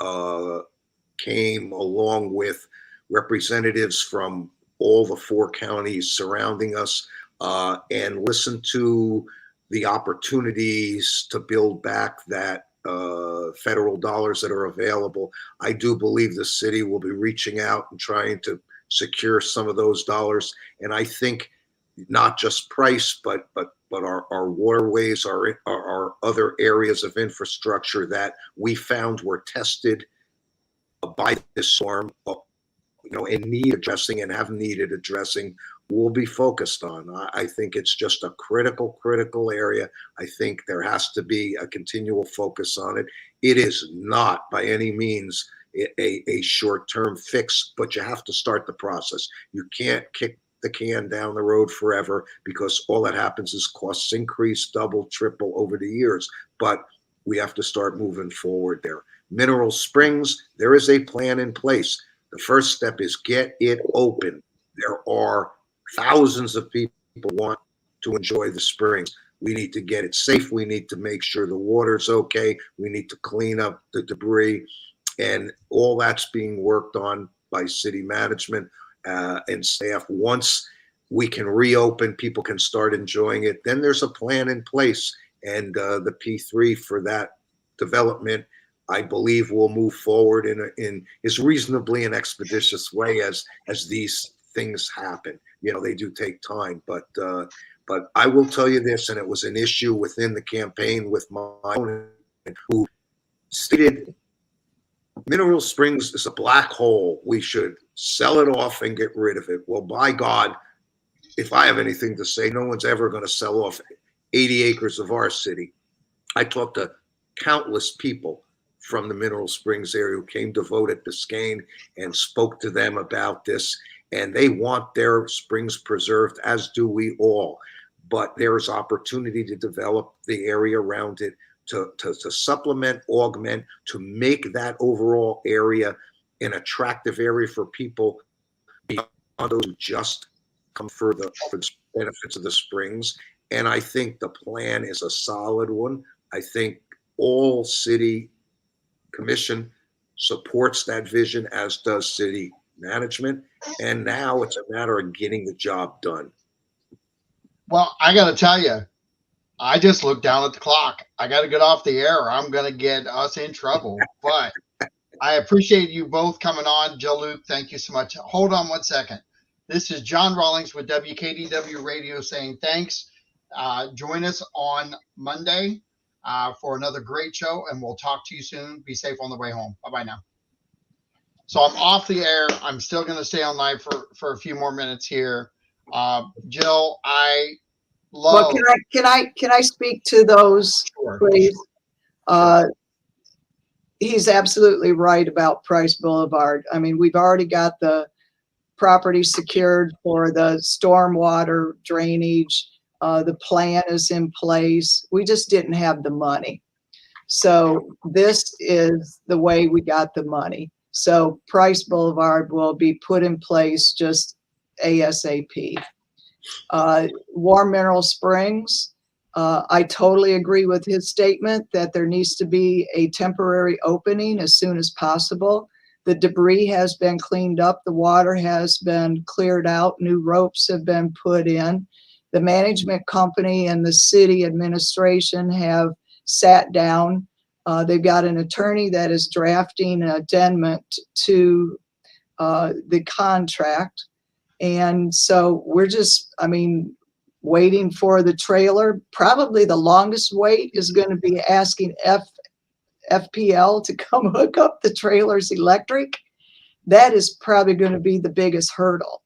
came along with representatives from all the 4 counties surrounding us and listened to the opportunities to build back that federal dollars that are available. I do believe the city will be reaching out and trying to secure some of those dollars. And I think not just Price, but our waterways, our other areas of infrastructure that we found were tested by this storm, and need addressing and have needed addressing, will be focused on. I think it's just a critical area. I think there has to be a continual focus on it. It is not by any means a short-term fix, but you have to start the process. You can't kick the can down the road forever because all that happens is costs increase, double, triple over the years. But we have to start moving forward there. Mineral Springs, there is a plan in place. The first step is get it open. There are thousands of people want to enjoy the springs. We need to get it safe. We need to make sure the water's okay. We need to clean up the debris. And all that's being worked on by city management and staff. Once we can reopen, people can start enjoying it. Then there's a plan in place. And the P3 for that development, I believe, will move forward in as reasonably an expeditious way as these things happen. They do take time, but I will tell you this, and it was an issue within the campaign with my opponent who stated Mineral Springs is a black hole. We should sell it off and get rid of it. Well, by God, if I have anything to say, no one's ever going to sell off 80 acres of our city. I talked to countless people from the Mineral Springs area who came to vote at Biscayne and spoke to them about this. And they want their springs preserved, as do we all. But there's opportunity to develop the area around it, to supplement, augment, to make that overall area an attractive area for people beyond those who just come for the benefits of the springs. And I think the plan is a solid one. I think all city commission supports that vision, as does city management. And now it's a matter of getting the job done. Well, I got to tell you, I just looked down at the clock. I got to get off the air. Or I'm going to get us in trouble. But I appreciate you both coming on. Joe Luke, thank you so much. Hold on one second. This is John Rawlings with WKDW Radio saying thanks. Join us on Monday for another great show, and we'll talk to you soon. Be safe on the way home. Bye-bye now. So I'm off the air. I'm still going to stay on live for a few more minutes here. Jill, I Well, love. can I speak to those, Sure, please? sure. He's absolutely right about Price Boulevard. I mean, we've already got the property secured for the stormwater drainage. The plan is in place. We just didn't have the money. So this is the way we got the money. So Price Boulevard will be put in place just ASAP. Warm Mineral Springs, I totally agree with his statement that there needs to be a temporary opening as soon as possible. The debris has been cleaned up. The water has been cleared out. New ropes have been put in. The management company and the city administration have sat down. They've got an attorney that is drafting an addendum to the contract. And so we're just, I mean, waiting for the trailer. Probably the longest wait is going to be asking FPL to come hook up the trailer's electric. That is probably going to be the biggest hurdle.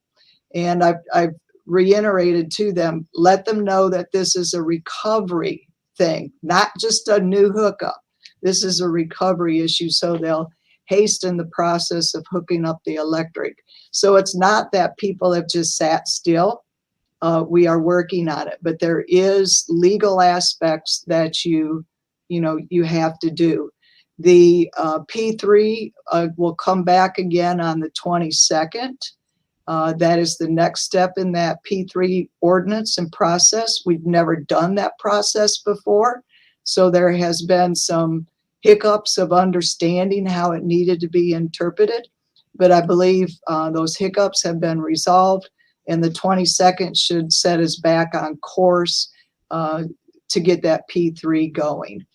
And I've reiterated to them, let them know that this is a recovery thing, not just a new hookup. This is a recovery issue, so they'll hasten the process of hooking up the electric. So it's not that people have just sat still. We are working on it, but there is legal aspects that you have to do. The P3 will come back again on the 22nd. That is the next step in that P3 ordinance and process. We've never done that process before. So there has been some hiccups of understanding how it needed to be interpreted. But I believe those hiccups have been resolved, and the 22nd should set us back on course to get that P3 going.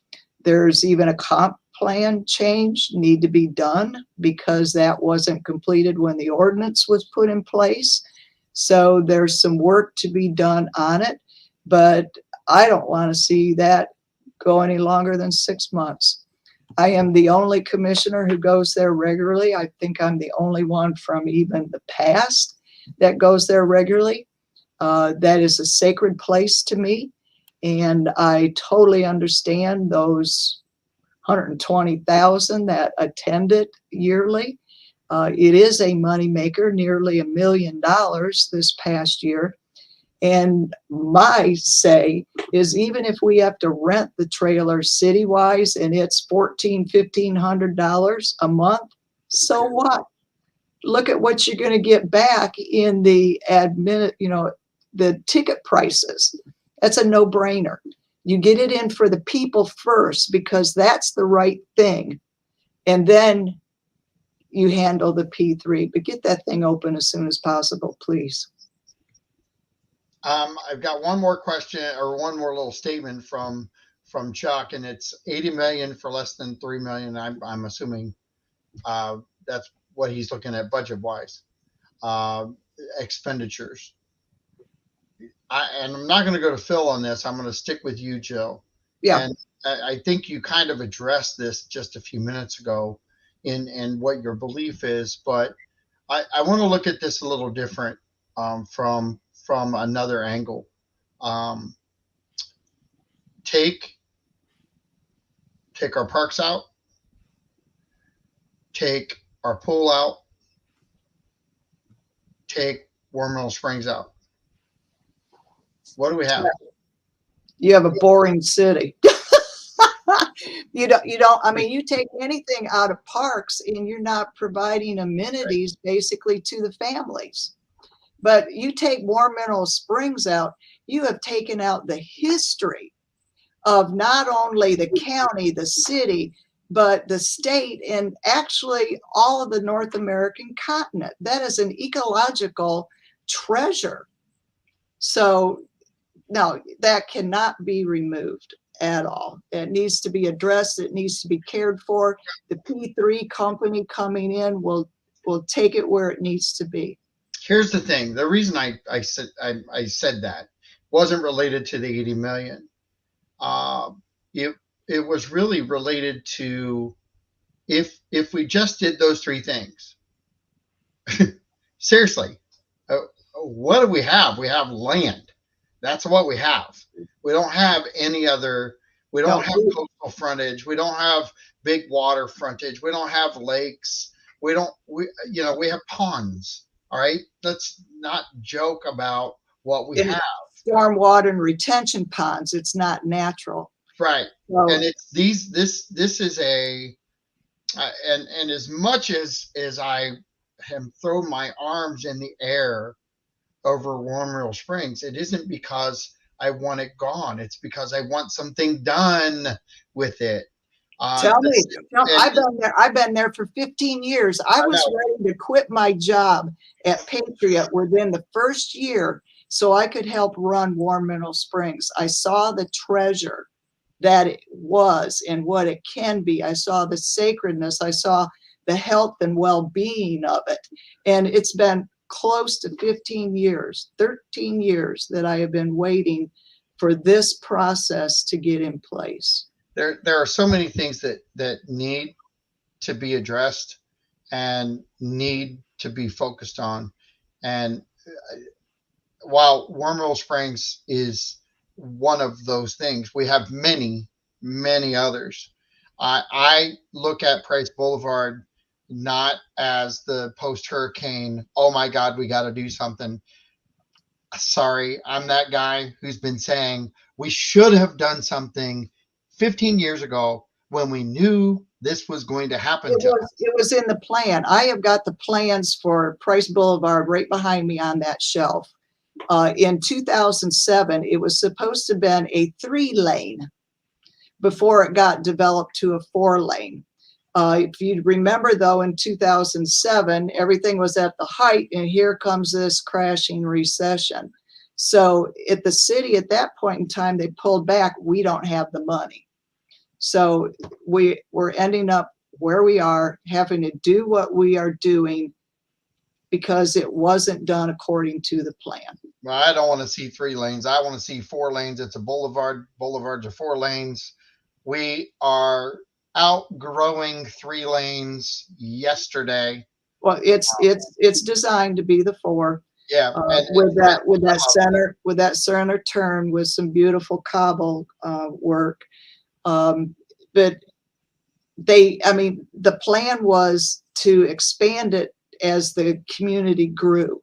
There's even a comp plan change need to be done because that wasn't completed when the ordinance was put in place. So there's some work to be done on it, but I don't want to see that go any longer than 6 months. I am the only commissioner who goes there regularly. I think I'm the only one from even the past that goes there regularly. That is a sacred place to me. And I totally understand those 120,000 that attend it yearly. It is a moneymaker, nearly $1 million this past year. And my say is even if we have to rent the trailer city-wise and it's $1,500 a month, so what? Look at what you're going to get back in the the ticket prices. That's a no-brainer. You get it in for the people first because that's the right thing. And then you handle the P3, but get that thing open as soon as possible, please. I've got one more question or one more little statement from Chuck, and it's 80 million for less than 3 million. I'm assuming that's what he's looking at budget wise, expenditures. And I'm not going to go to Phil on this. I'm going to stick with you, Jill. Yeah. And I think you kind of addressed this just a few minutes ago in what your belief is, but I want to look at this a little different from another angle. Take our parks out, take our pool out, take Warm Mill Springs out. What do we have? You have a boring city. You don't, I mean, you take anything out of parks and you're not providing amenities basically to the families. But you take Warm Mineral Springs out, you have taken out the history of not only the county, the city, but the state and actually all of the North American continent. That is an ecological treasure. So no, that cannot be removed at all. It needs to be addressed. It needs to be cared for. The P3 company coming in will take it where it needs to be. Here's the thing. The reason I said that wasn't related to the 80 million. Um, it it was really related to if we just did those three things. Seriously, uh, what do we have? We have land. That's what we have. We don't have any other. We No, don't have coastal frontage. We don't have big water frontage. We don't have lakes. We don't. We have ponds. All right. Let's not joke about what we in have. stormwater and retention ponds, it's not natural. Right. So And it's these. This is a. And as much as I have thrown my arms in the air over Warm Rill Springs, it isn't because I want it gone. It's because I want something done with it. tell me, And I've been there for 15 years. I was ready to quit my job at Patriot within the first year so I could help run Warm Mineral Springs. I saw the treasure that it was and what it can be. I saw the sacredness. I saw the health and well-being of it. And it's been close to 15 years, 13 years that I have been waiting for this process to get in place. there are so many things that need to be addressed and need to be focused on. And while Warm Rill Springs is one of those things, we have many others. I look at Price Boulevard not as the post hurricane, oh my God, we got to do something. Sorry, I'm that guy who's been saying we should have done something 15 years ago when we knew this was going to happen to us. It was in the plan. I have got the plans for Price Boulevard right behind me on that shelf. In 2007, it was supposed to have been a 3-lane before it got developed to a 4-lane. If you remember, though, in 2007, everything was at the height, and here comes this crashing recession. So at the city at that point in time, they pulled back. We don't have the money. So we're ending up where we are, having to do what we are doing because it wasn't done according to the plan. Well, I don't want to see 3 lanes. I want to see 4 lanes. It's a boulevard. Boulevards are 4 lanes. We are outgrowing 3 lanes yesterday. Well, it's designed to be the 4. Yeah, with that center turn with some beautiful cobble work. But the plan was to expand it as the community grew,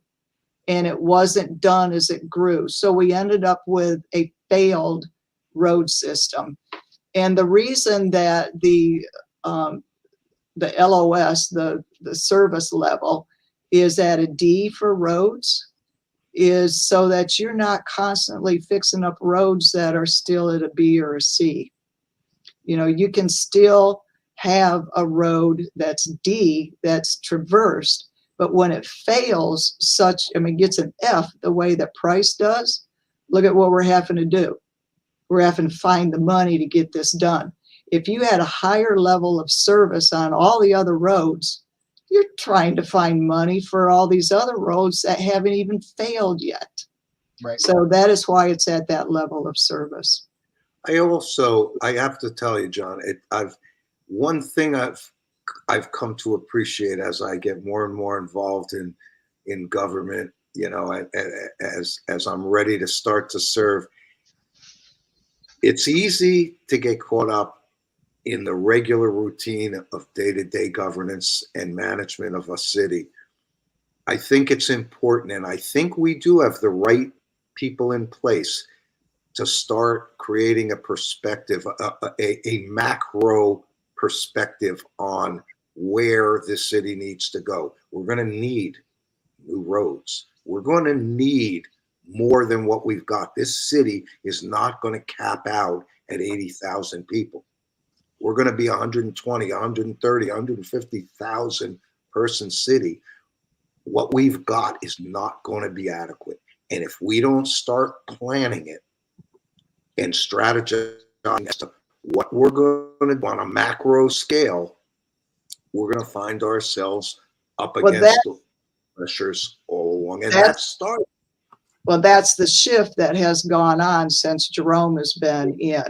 and it wasn't done as it grew. So we ended up with a failed road system. And the reason that the LOS, the service level, is at a D for roads is so that you're not constantly fixing up roads that are still at a B or a C. You know, you can still have a road that's D, that's traversed, but when it fails gets an F the way that Price does, look at what we're having to do. We're having to find the money to get this done. If you had a higher level of service on all the other roads, you're trying to find money for all these other roads that haven't even failed yet. Right. So that is why it's at that level of service. I have to tell you, John, one thing I've come to appreciate as I get more and more involved in government, you know, as I'm ready to start to serve. It's easy to get caught up in the regular routine of day-to-day governance and management of a city. I think it's important, and I think we do have the right people in place to start creating a perspective, a macro perspective on where this city needs to go. We're going to need new roads. We're going to need more than what we've got. This city is not going to cap out at 80,000 people. We're going to be 120, 130, 150,000 person city. What we've got is not going to be adequate. And if we don't start planning it and strategizing as to what we're going to do on a macro scale, we're going to find ourselves up Well, against pressures all along. And that started. Well, that's the shift that has gone on since Jerome has been in.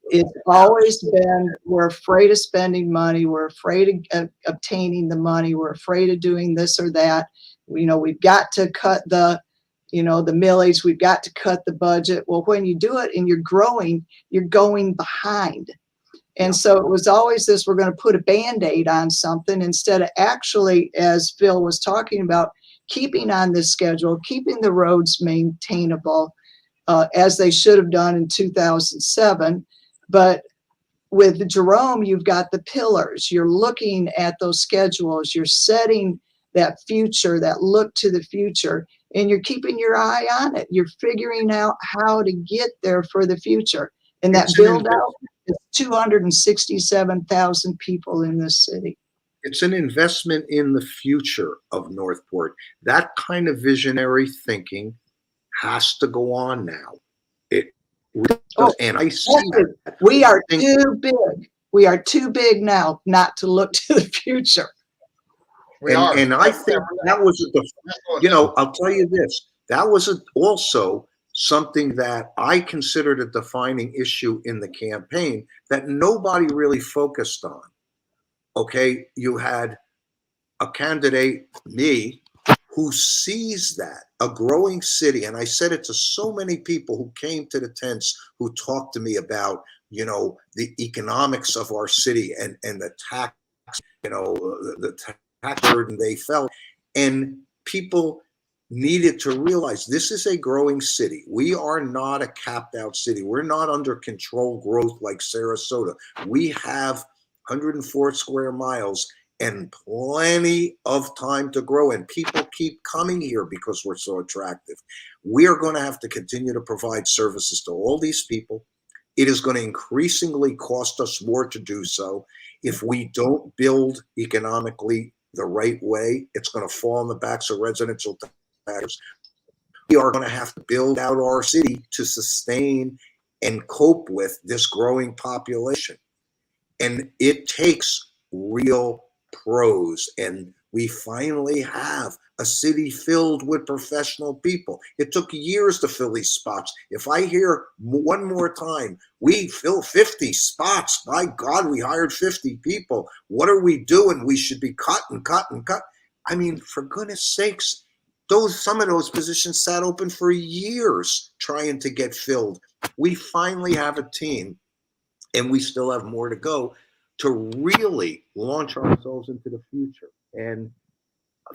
It's always been, we're afraid of spending money. We're afraid of obtaining the money. We're afraid of doing this or that. We've got to cut the millage. We've got to cut the budget. Well, when you do it and you're growing, you're going behind. And so it was always this, we're going to put a Band-Aid on something instead of actually, as Phil was talking about, keeping on this schedule, keeping the roads maintainable as they should have done in 2007. But with Jerome, you've got the pillars. You're looking at those schedules. You're setting that future, that look to the future, and you're keeping your eye on it. You're figuring out how to get there for the future. And that build out is 267,000 people in this city. It's an investment in the future of Northport. That kind of visionary thinking has to go on now. It really does. And I see that. We are too big. We are too big now not to look to the future. And I think that was, I'll tell you this, that was also something that I considered a defining issue in the campaign that nobody really focused on. Okay, you had a candidate, me, who sees that, a growing city. And I said it to so many people who came to the tents, who talked to me about, the economics of our city and the tax, the tax burden they felt. And people needed to realize this is a growing city. We are not a capped out city. We're not under control growth like Sarasota. We have 104 square miles and plenty of time to grow. And people keep coming here because we're so attractive. We are going to have to continue to provide services to all these people. It is going to increasingly cost us more to do so. If we don't build economically the right way, it's going to fall on the backs of residential taxpayers. We are going to have to build out our city to sustain and cope with this growing population. And it takes real pros. And we finally have a city filled with professional people. It took years to fill these spots. If I hear one more time, we fill 50 spots. My God, we hired 50 people. What are we doing? We should be cut and cut and cut. I mean, for goodness sakes, some of those positions sat open for years trying to get filled. We finally have a team, and we still have more to go to really launch ourselves into the future. And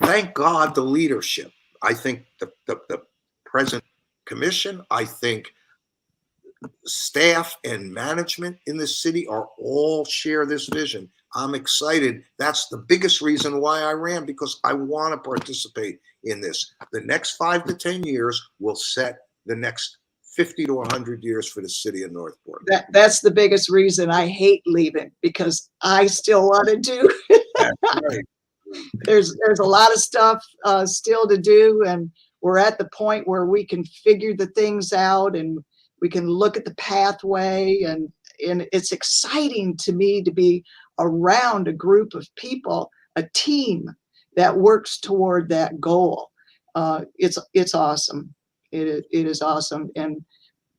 thank God the leadership. I think the present commission, I think staff and management in this city are all share this vision. I'm excited. That's the biggest reason why I ran, because I want to participate in this. The next 5 to 10 years will set the next 50 to 100 years for the city of Northport. That's the biggest reason I hate leaving, because I still want to do. That's right. There's a lot of stuff still to do, and we're at the point where we can figure the things out and we can look at the pathway, and it's exciting to me to be around a group of people, a team that works toward that goal. It's awesome. It is awesome. And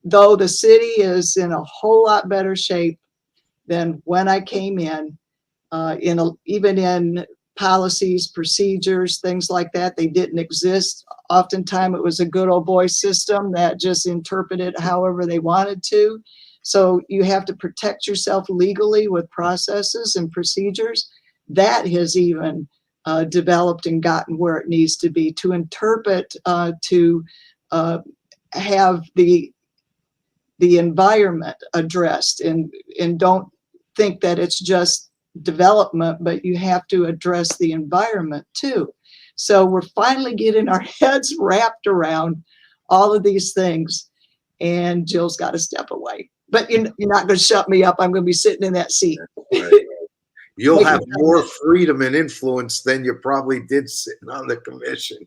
though the city is in a whole lot better shape than when I came in, even in policies, procedures, things like that, they didn't exist. Oftentimes it was a good old boy system that just interpreted however they wanted to. So you have to protect yourself legally with processes and procedures. That has even developed and gotten where it needs to be to interpret, to have the environment addressed, and don't think that it's just development, but you have to address the environment too. So we're finally getting our heads wrapped around all of these things, and Jill's got to step away. But you're not going to shut me up. I'm going to be sitting in that seat. Right. You'll have more freedom and influence than you probably did sitting on the commission.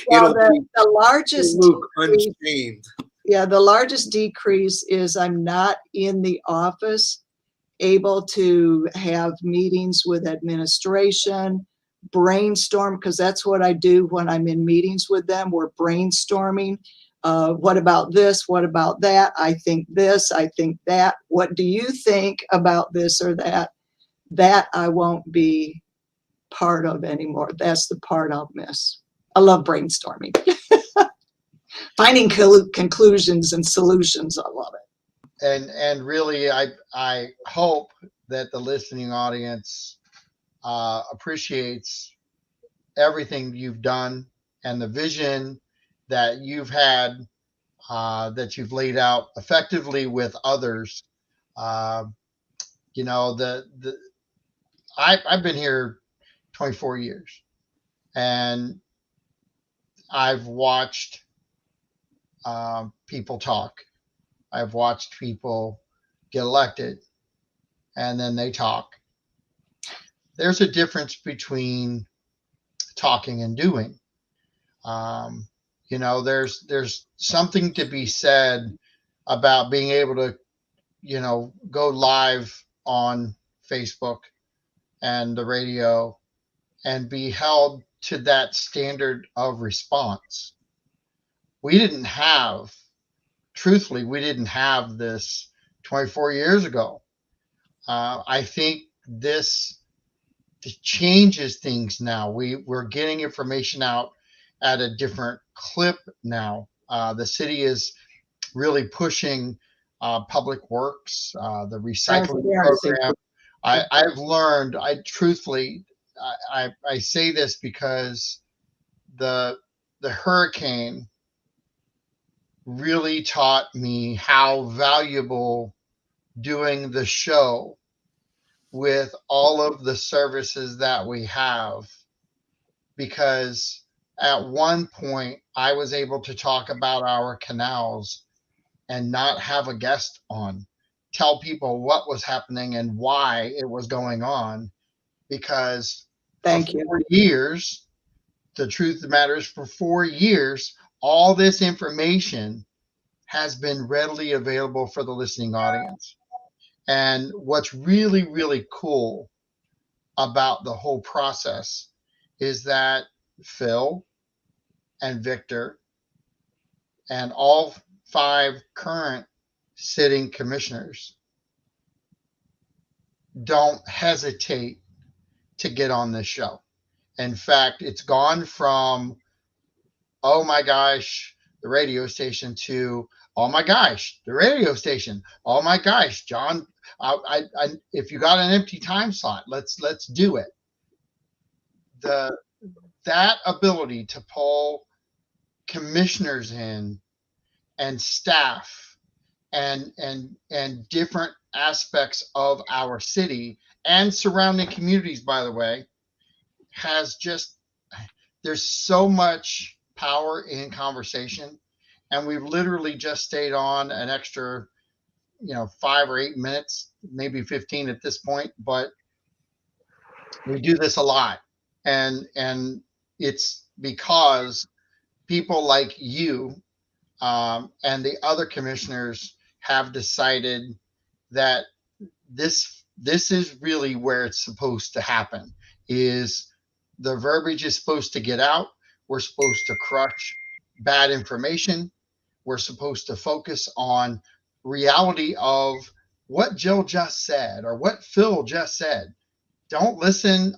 Well, the largest Luke unchained. Yeah, the largest decrease is I'm not in the office able to have meetings with administration, brainstorm, because that's what I do when I'm in meetings with them. We're brainstorming. What about this? What about that? I think this, I think that. What do you think about this or that? That I won't be part of anymore. That's the part I'll miss. I love brainstorming. Finding conclusions and solutions. I love it. And really, I hope that the listening audience appreciates everything you've done and the vision that you've had, that you've laid out effectively with others. Uh, you know, I've been here 24 years, and I've watched people talk. I've watched people get elected, and then they talk. There's a difference between talking and doing. Um, there's something to be said about being able to, go live on Facebook and the radio and be held to that standard of response. We didn't have, truthfully, we didn't have this 24 years ago. I think this changes things now. We're getting information out at a different clip now. The city is really pushing public works, the recycling Transparency. program. I've learned, I truthfully, I say this because the hurricane really taught me how valuable doing the show with all of the services that we have, because at one point I was able to talk about our canals and not have a guest on, tell people what was happening and why it was going on, because for Thank you. 4 years, the truth of the matter is, for 4 years, all this information has been readily available for the listening audience. And what's really, really cool about the whole process is that Phil and Victor and all 5 current sitting commissioners don't hesitate to get on this show. In fact, it's gone from, oh my gosh, the radio station, to, oh my gosh, the radio station. Oh my gosh, John, if you got an empty time slot, let's do it. That ability to pull commissioners in and staff and different aspects of our city and surrounding communities, by the way, has just, there's so much power in conversation. And we've literally just stayed on an extra, 5 or 8 minutes, maybe 15 at this point, but we do this a lot. And it's because people like you, and the other commissioners have decided that this is really where it's supposed to happen. Is the verbiage is supposed to get out. We're supposed to crush bad information. We're supposed to focus on reality of what Jill just said or what Phil just said. Don't listen.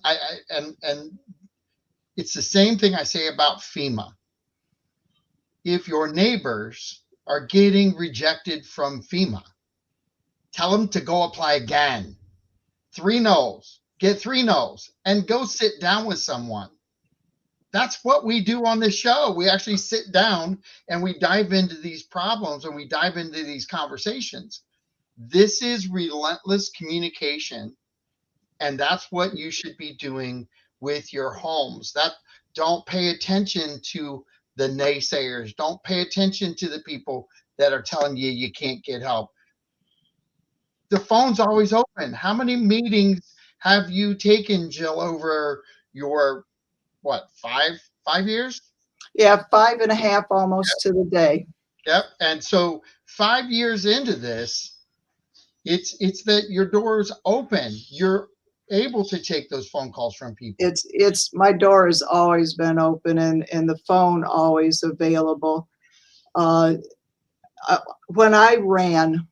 And it's the same thing I say about FEMA. If your neighbors are getting rejected from FEMA, tell them to go apply again. 3 no's, get 3 no's, and go sit down with someone. That's what we do on this show. We actually sit down and we dive into these problems and we dive into these conversations. This is relentless communication, and that's what you should be doing with your homes. Don't pay attention to the naysayers. Don't pay attention to the people that are telling you you can't get help. The phone's always open. How many meetings have you taken, Jill, over your, what, 5 years? Yeah, 5.5 almost to the day. Yep. And so 5 years into this, it's that your door is open. You're able to take those phone calls from people. It's my door has always been open, and the phone always available. Uh, when I ran,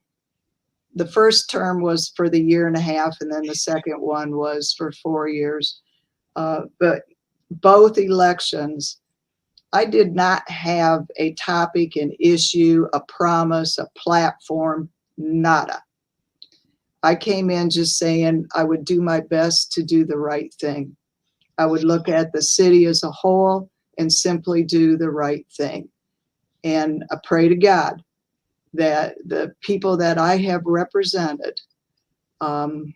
the first term was for the year and a half, and then the second one was for 4 years. But both elections, I did not have a topic, an issue, a promise, a platform, nada. I came in just saying I would do my best to do the right thing. I would look at the city as a whole and simply do the right thing. And I pray to God that the people that I have represented um,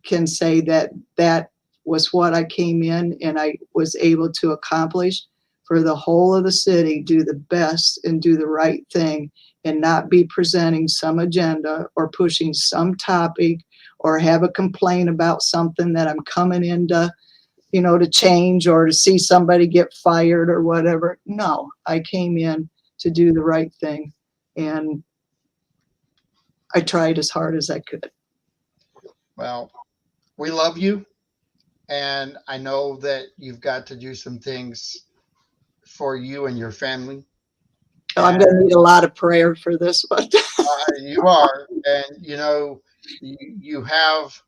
can say that that was what I came in and I was able to accomplish for the whole of the city, do the best and do the right thing, and not be presenting some agenda or pushing some topic or have a complaint about something that I'm coming into, to change or to see somebody get fired or whatever. No, I came in to do the right thing, and I tried as hard as I could. Well, we love you. And I know that you've got to do some things for you and your family. So I'm And going to need a lot of prayer for this one. you are. And, you have,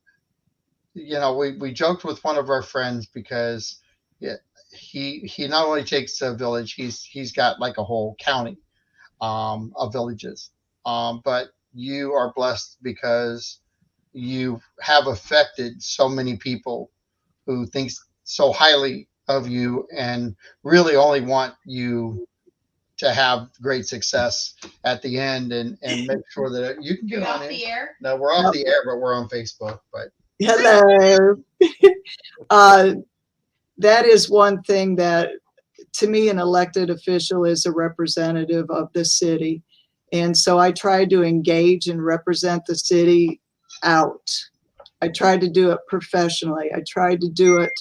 we joked with one of our friends because yeah, he not only takes a village, he's got like a whole county of villages. But you are blessed because you have affected so many people who thinks so highly of you and really only want you to have great success at the end and make sure that you can get on the air. No, we're off the air, but we're on Facebook. But Hello. uh, that is one thing that, to me, an elected official is a representative of the city. And so I try to engage and represent the city out. I tried to do it professionally. I tried to do it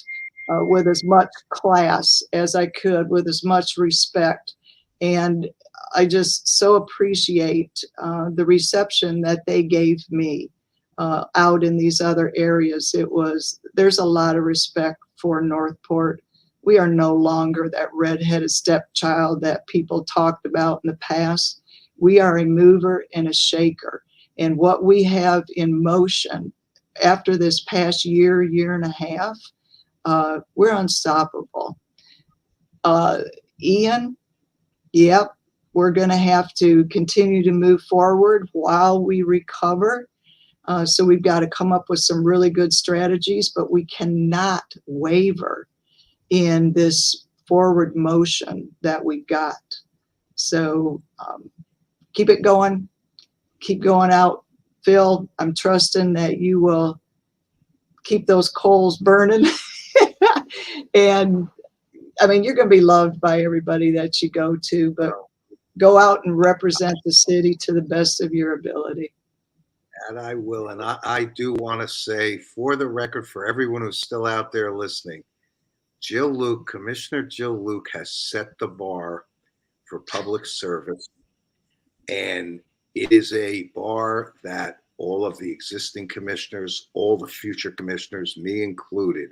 with as much class as I could, with as much respect. And I just so appreciate the reception that they gave me out in these other areas. There's a lot of respect for Northport. We are no longer that redheaded stepchild that people talked about in the past. We are a mover and a shaker. And what we have in motion after this past year, year and a half, we're unstoppable. Uh, Ian, yep, we're going to have to continue to move forward while we recover. So we've got to come up with some really good strategies, but we cannot waver in this forward motion that we've got. So keep it going, keep going out. Phil, I'm trusting that you will keep those coals burning. And I mean, you're going to be loved by everybody that you go to, but go out and represent the city to the best of your ability. And I will. And I do want to say, for the record, for everyone who's still out there listening, Commissioner Jill Luke has set the bar for public service. And it is a bar that all of the existing commissioners, all the future commissioners, me included,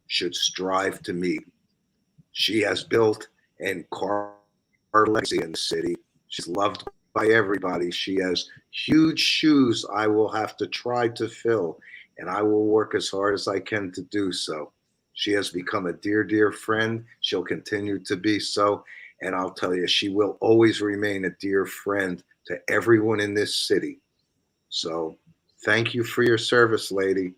should strive to meet. She has built and carved her legacy in the city. She's loved by everybody. She has huge shoes I will have to try to fill, and I will work as hard as I can to do so. She has become a dear, dear friend. She'll continue to be so. And I'll tell you, she will always remain a dear friend to everyone in this city. So thank you for your service, lady.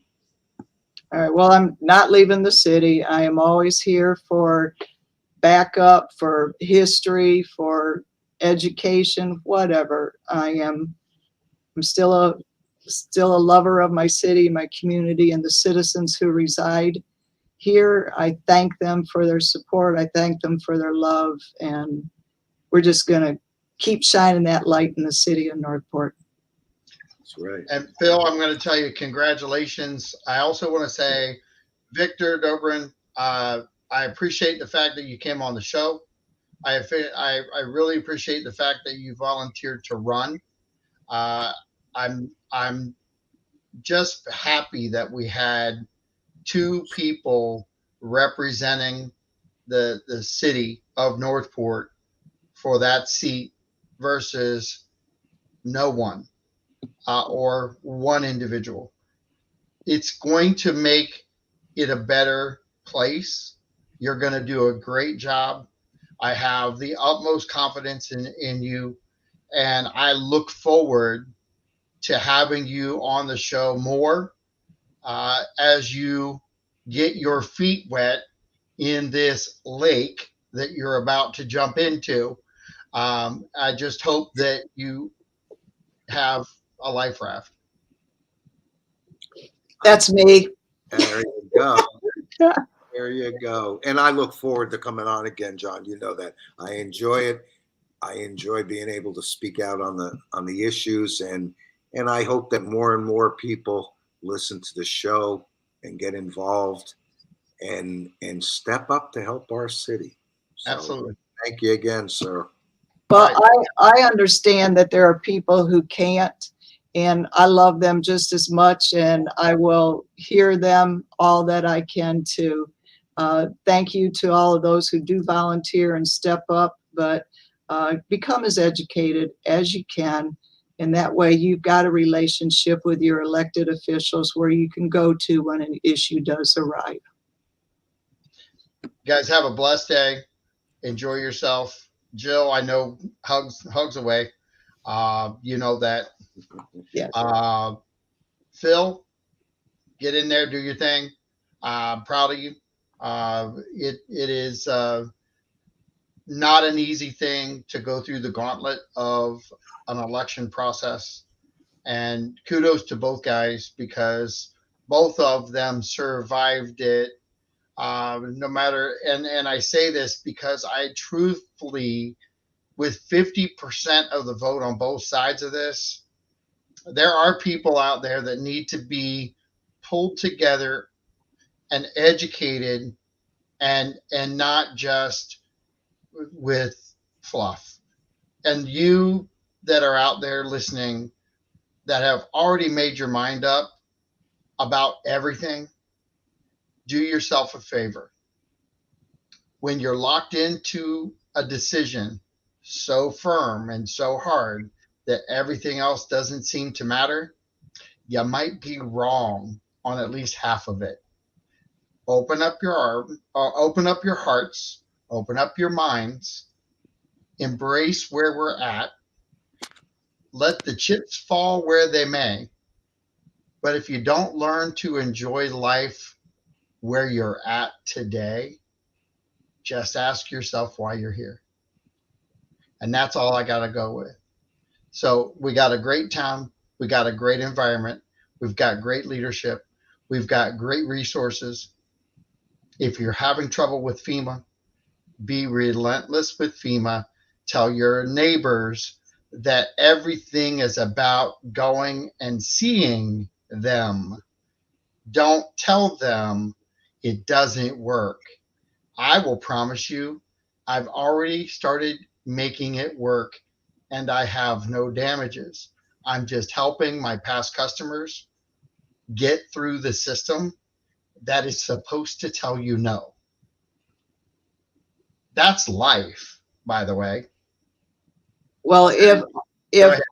All right. Well, I'm not leaving the city. I am always here for backup, for history, for education, whatever. I'm still a lover of my city, my community, and the citizens who reside here. I thank them for their support. I thank them for their love, and we're just going to keep shining that light in the city of Northport. That's right. And Phil, I'm going to tell you congratulations. I also want to say, Victor Dobrin, I appreciate the fact that you came on the show. I really appreciate the fact that you volunteered to run. Uh, I'm just happy that we had two people representing the city of Northport for that seat versus no one, or one individual. It's going to make it a better place. You're going to do a great job. I have the utmost confidence in you, and I look forward to having you on the show more, as you get your feet wet in this lake that you're about to jump into. I just hope that you have a life raft. That's me. There you go. There you go. And I look forward to coming on again, John. You know that. I enjoy it. I enjoy being able to speak out on the issues, and I hope that more and more people listen to the show and get involved and step up to help our city. So Absolutely. thank you again, sir. Well, All right. I understand that there are people who can't, and I love them just as much, and I will hear them all that I can too. Thank you to all of those who do volunteer and step up, but become as educated as you can. And that way you've got a relationship with your elected officials where you can go to when an issue does arrive. You guys have a blessed day. Enjoy yourself. Jill, I know hugs away. You know that. Yes. Phil, get in there, do your thing. I'm proud of you. It is not an easy thing to go through the gauntlet of an election process. And kudos to both guys because both of them survived it. No matter, and I say this because I truthfully, with 50% of the vote on both sides of this, there are people out there that need to be pulled together and educated, and not just with fluff. And you that are out there listening that have already made your mind up about everything, do yourself a favor. When you're locked into a decision so firm and so hard that everything else doesn't seem to matter, you might be wrong on at least half of it. Open up your arm, open up your hearts, open up your minds, embrace where we're at. Let the chips fall where they may. But if you don't learn to enjoy life where you're at today, just ask yourself why you're here. And that's all I got to go with. So we got a great town. We got a great environment. We've got great leadership. We've got great resources. If you're having trouble with FEMA, be relentless with FEMA. Tell your neighbors that everything is about going and seeing them. Don't tell them it doesn't work. I will promise you, I've already started making it work and I have no damages. I'm just helping my past customers get through the system that is supposed to tell you no. That's life, by the way. Well, Go if ahead.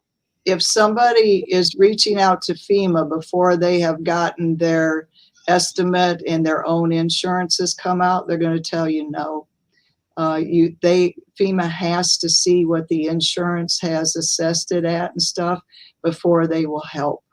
if somebody is reaching out to FEMA before they have gotten their estimate and their own insurance has come out, they're going to tell you no. FEMA has to see what the insurance has assessed it at and stuff before they will help.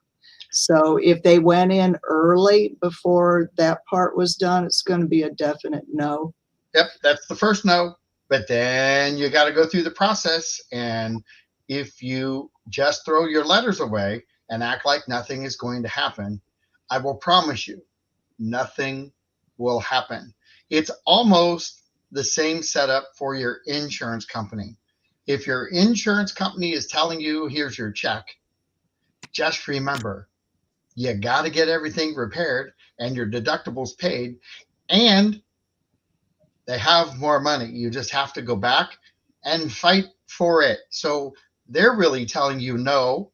So if they went in early before that part was done, it's going to be a definite no. Yep, that's the first no. But then you got to go through the process. And if you just throw your letters away and act like nothing is going to happen, I will promise you, nothing will happen. It's almost the same setup for your insurance company. If your insurance company is telling you, here's your check, just remember, you got to get everything repaired and your deductibles paid. And They have more money. You just have to go back and fight for it. So they're really telling you no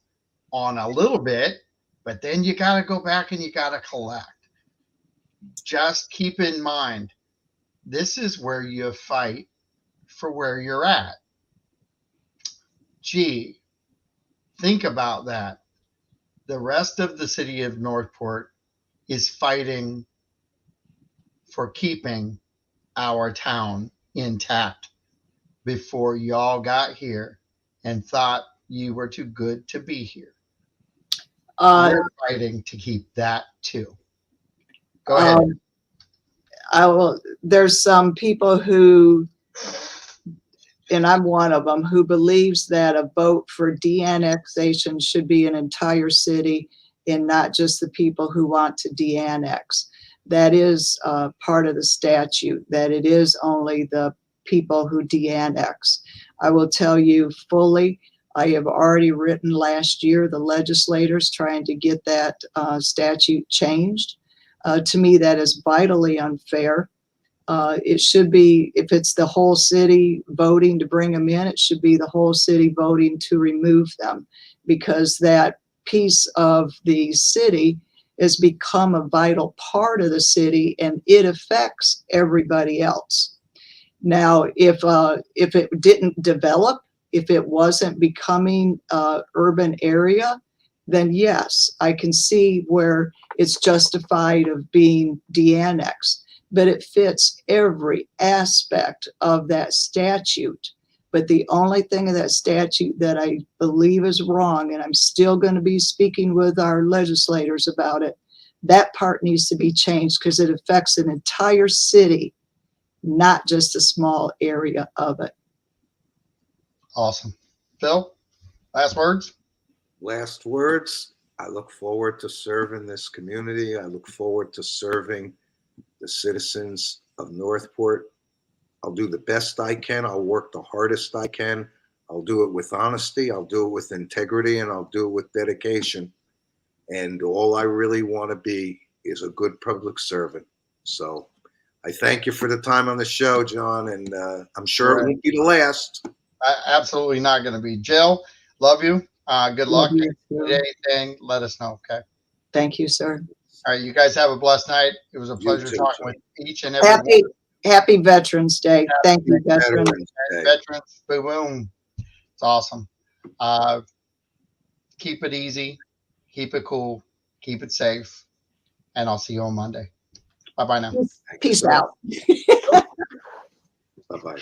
on a little bit, but then you got to go back and you got to collect. Just keep in mind, this is where you fight for where you're at. Gee, think about that. The rest of the city of Northport is fighting for keeping our town intact before y'all got here and thought you were too good to be here. Uh, We're fighting to keep that too. Go ahead. There's some people who, and I'm one of them, who believes that a vote for de-annexation should be an entire city and not just the people who want to de-annex. That is part of the statute, that it is only the people who de-annex. I will tell you fully, I have already written last year the legislators trying to get that statute changed. To me, that is vitally unfair. It should be, if it's the whole city voting to bring them in, it should be the whole city voting to remove them, because that piece of the city has become a vital part of the city and it affects everybody else. Now, if it didn't develop, if it wasn't becoming an urban area, then yes, I can see where it's justified of being de-annexed. But it fits every aspect of that statute. But the only thing of that statute that I believe is wrong, and I'm still going to be speaking with our legislators about it, that part needs to be changed because it affects an entire city, not just a small area of it. Awesome. Phil, last words? Last words. I look forward to serving this community. I look forward to serving the citizens of Northport. I'll do the best I can. I'll work the hardest I can. I'll do it with honesty. I'll do it with integrity, and I'll do it with dedication. And all I really want to be is a good public servant. So I thank you for the time on the show, John, and I'm sure it won't be the last. Absolutely not going to be. Jill, love you. Good luck. Love you, If you too. need anything, let us know. Okay. Thank you, sir. All right. You guys have a blessed night. It was a You pleasure too, talking John. with each and every one. Happy Veterans Day. Thank you, veterans. Veterans Day. Veterans. Boom, boom. It's awesome. Keep it easy. Keep it cool. Keep it safe. And I'll see you on Monday. Bye bye now. Peace out. Bye-bye.